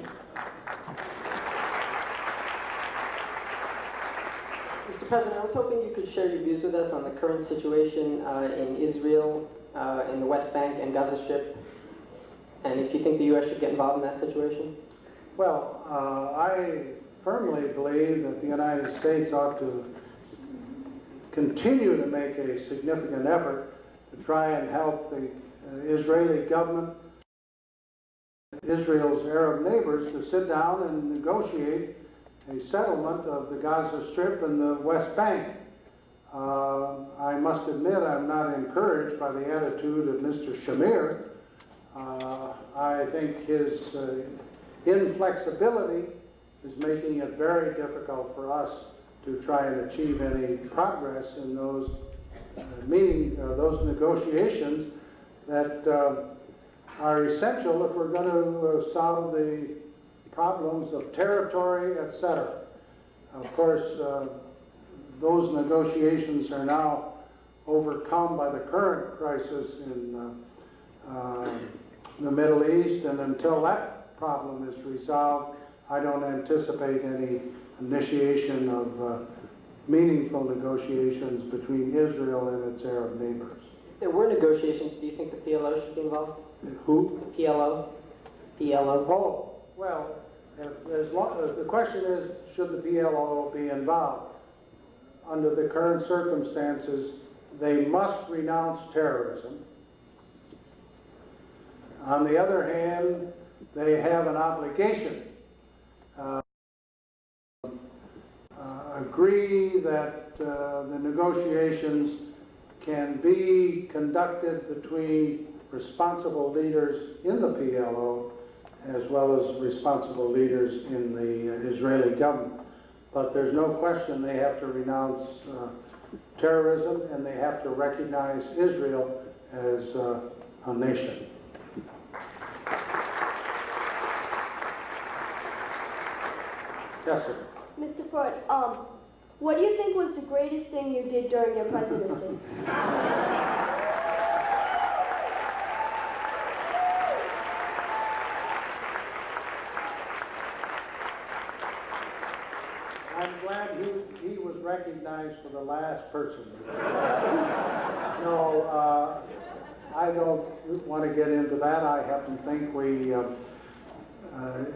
Speaker 13: Mr. President, I was hoping you could share your views with us on the current situation in Israel, in the West Bank and Gaza Strip, and if you think the U.S. should get involved in that situation.
Speaker 3: Well, I firmly believe that the United States ought to continue to make a significant effort to try and help the Israeli government, Israel's Arab neighbors, to sit down and negotiate a settlement of the Gaza Strip and the West Bank. I must admit I'm not encouraged by the attitude of Mr. Shamir. I think his inflexibility is making it very difficult for us to try and achieve any progress in those those negotiations that are essential if we're going to solve the problems of territory, etc. Of course, those negotiations are now overcome by the current crisis in the Middle East, and until that problem is resolved, I don't anticipate any initiation of meaningful negotiations between Israel and its Arab neighbors.
Speaker 13: If there were negotiations, do you think the PLO should be involved?
Speaker 3: Who?
Speaker 13: The PLO? PLO?
Speaker 3: Oh, well, the question is, should the PLO be involved? Under the current circumstances, they must renounce terrorism. On the other hand, they have an obligation agree that the negotiations can be conducted between responsible leaders in the PLO as well as responsible leaders in the Israeli government. But there's no question they have to renounce terrorism, and they have to recognize Israel as a nation. Yes, sir.
Speaker 8: Mr. Ford, what do you think was the greatest thing you did during your presidency?
Speaker 3: I'm glad he was recognized for the last person. No, I don't want to get into that. I happen to think we,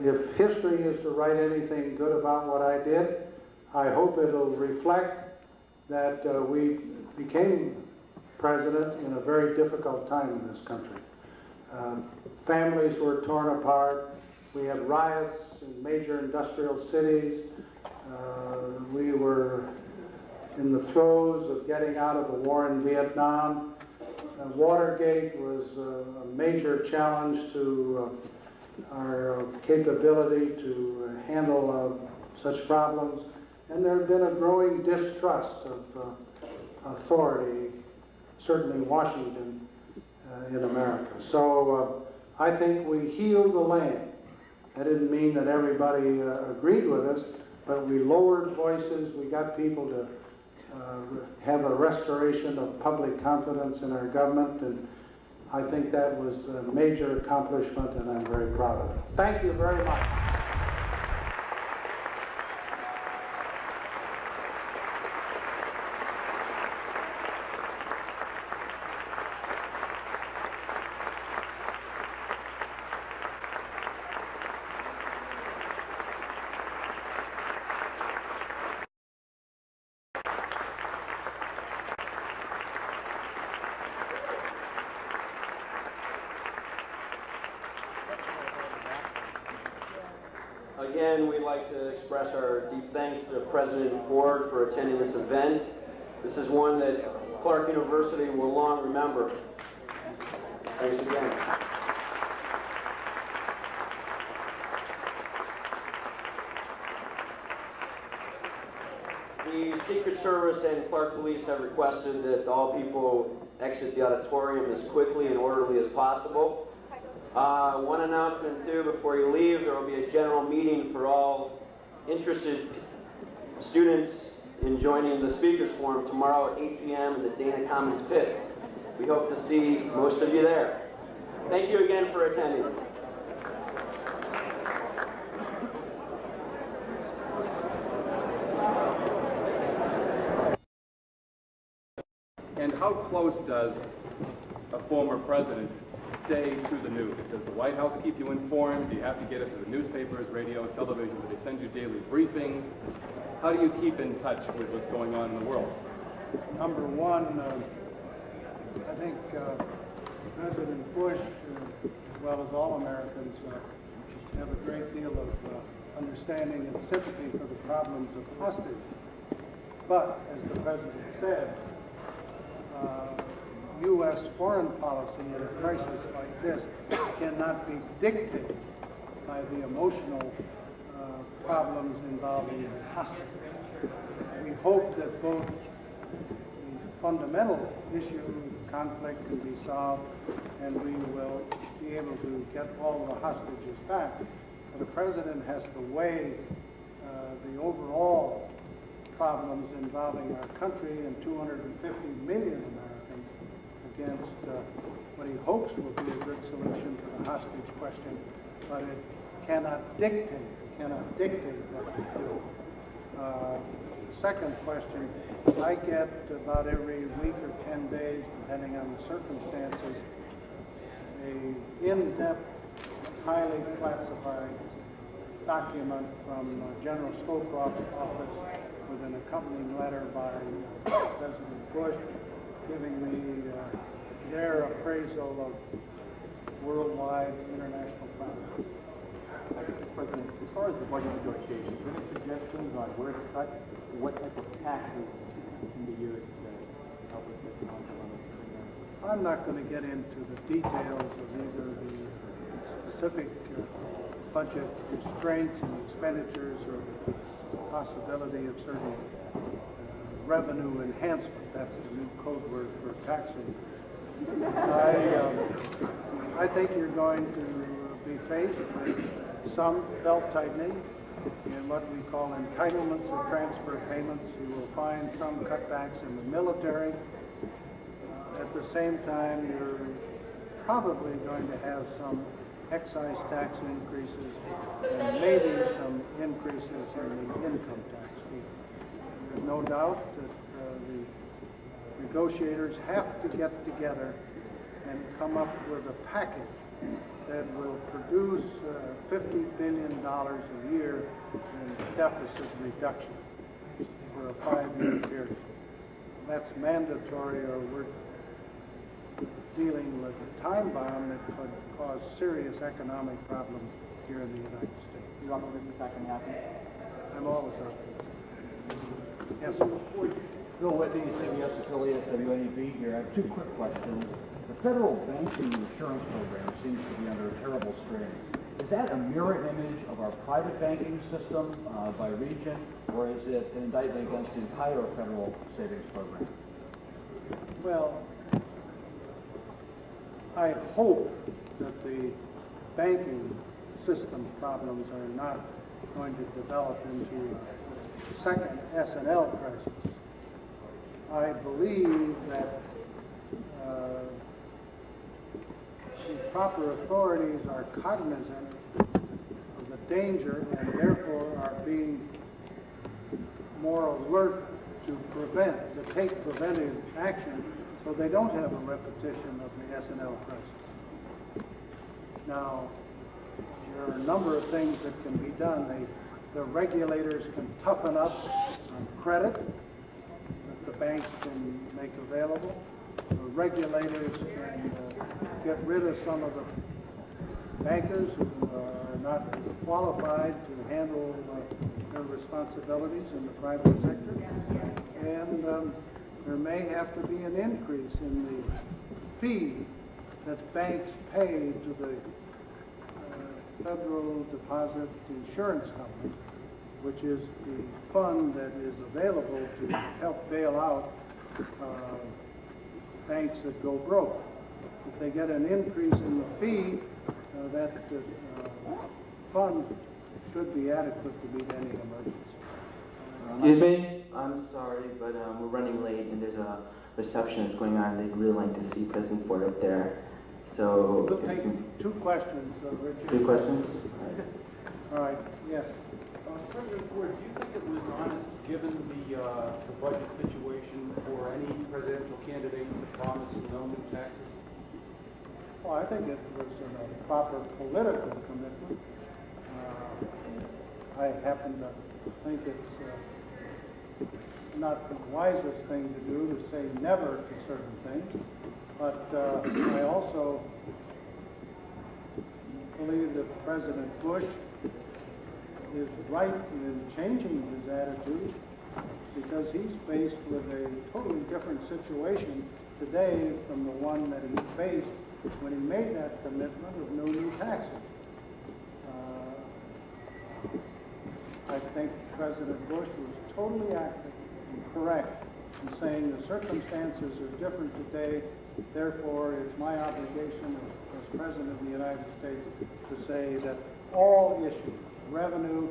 Speaker 3: if history is to write anything good about what I did, I hope it'll reflect that we became president in a very difficult time in this country. Families were torn apart. We had riots in major industrial cities. We were in the throes of getting out of the war in Vietnam. Watergate was a major challenge to our capability to handle such problems. And there had been a growing distrust of authority, certainly Washington, in America. So I think we healed the land. That didn't mean that everybody agreed with us, but we lowered voices. We got people to have a restoration of public confidence in our government, and I think that was a major accomplishment, and I'm very proud of it. Thank you very much.
Speaker 2: again, we'd like to express our deep thanks to President Ford for attending this event. This is one that Clark University will long remember. Thanks again. The Secret Service and Clark Police have requested that all people exit the auditorium as quickly and orderly as possible. One announcement too, before you leave, there will be a general meeting for all interested students in joining the Speakers Forum tomorrow at 8 p.m. in the Dana Commons pit. We hope to see most of you there. Thank you again for attending.
Speaker 14: And how close does a former president stay to the news? Does the White House keep you informed? Do you have to get it to the newspapers, radio, television? Do they send you daily briefings? How do you keep in touch with what's going on in the world?
Speaker 3: Number one, I think President Bush, as well as all Americans, have a great deal of understanding and sympathy for the problems of hostage. But, as the President said, U.S. foreign policy in a crisis like this cannot be dictated by the emotional problems involving hostage. We hope that both the fundamental issue, conflict, can be solved, and we will be able to get all the hostages back. But the President has to weigh the overall problems involving our country and 250 million Americans against what he hopes will be a good solution to the hostage question, but it cannot dictate what to do. Second question, I get about every week or 10 days, depending on the circumstances, an in-depth, highly classified document from General Scowcroft's office with an accompanying letter by President Bush giving me their appraisal of worldwide international problems.
Speaker 15: Mr. President, as far as the budget negotiations, any suggestions on where to cut, what type of taxes can be used to help us get the budget?
Speaker 3: I'm not going to get into the details of either the specific budget restraints and expenditures or the possibility of certain revenue enhancement. That's the new code word for taxing. I think you're going to be faced with some belt-tightening in what we call entitlements or transfer payments. You will find some cutbacks in the military. At the same time, you're probably going to have some excise tax increases and maybe some increases in the income tax fee. There's no doubt that the negotiators have to get together and come up with a package that will produce $50 billion a year in deficit reduction for a 5-year period. That's mandatory, or we're dealing with a time bomb that could cause serious economic problems here in the United States.
Speaker 15: You're optimistic that can happen?
Speaker 3: I'm always optimistic. Yes, sir.
Speaker 16: Bill Whitney, CBS affiliate WNEB here. I have two quick questions. The federal banking insurance program seems to be under a terrible strain. Is that a mirror image of our private banking system by region, or is it an indictment against the entire federal savings program?
Speaker 3: Well, I hope that the banking system problems are not going to develop into a second S&L crisis. I believe that the proper authorities are cognizant of the danger and therefore are being more alert to take preventive action so they don't have a repetition of the S&L crisis. Now, there are a number of things that can be done. The regulators can toughen up on credit that the banks can make available. The regulators can get rid of some of the bankers who are not qualified to handle their responsibilities in the private sector. And there may have to be an increase in the fee that banks pay to the Federal Deposit Insurance Company, which is the fund that is available to help bail out banks that go broke. If they get an increase in the fee, that fund should be adequate to meet any emergency.
Speaker 17: Excuse me? I'm sorry, but we're running late and there's a reception that's going on. They'd really like to see President Ford up there. So...
Speaker 3: We'll take 2 questions, Richard.
Speaker 17: 2 questions?
Speaker 3: All right, yes.
Speaker 15: President Ford, do you think it was honest, given the budget situation, for any presidential candidate to promise no new taxes?
Speaker 3: Well, I think it was a proper political commitment. I happen to think it's not the wisest thing to do to say never to certain things, but I also believe that President Bush is right in changing his attitude because he's faced with a totally different situation today from the one that he faced when he made that commitment of no new taxes. I think President Bush was totally accurate and correct in saying the circumstances are different today, therefore it's my obligation as President of the United States to say that all issues, revenue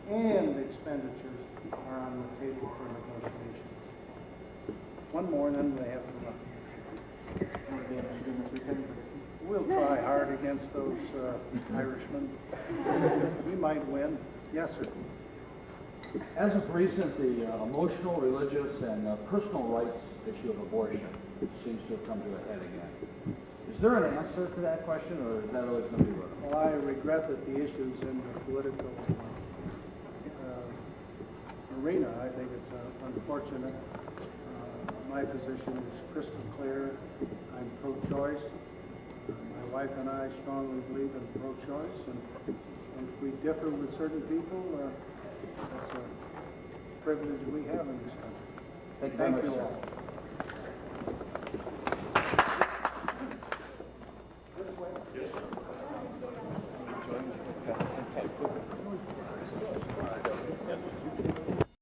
Speaker 3: and expenditures, are on the table for negotiation. One more and then they have to run. We'll try hard against those Irishmen. We might win. Yes, sir.
Speaker 16: As of recent, the emotional, religious, and personal rights issue of abortion seems to have come to a head again. Is there an answer to that question, or is that always going to be wrong?
Speaker 3: Well, I regret that the issues in the political arena, I think it's unfortunate. My position is crystal clear. I'm pro-choice. My wife and I strongly believe in pro-choice, and if we differ with certain people, that's a privilege we have in this country.
Speaker 16: Thank you
Speaker 3: Thank
Speaker 16: very
Speaker 3: you
Speaker 16: much,
Speaker 3: all.
Speaker 16: sir.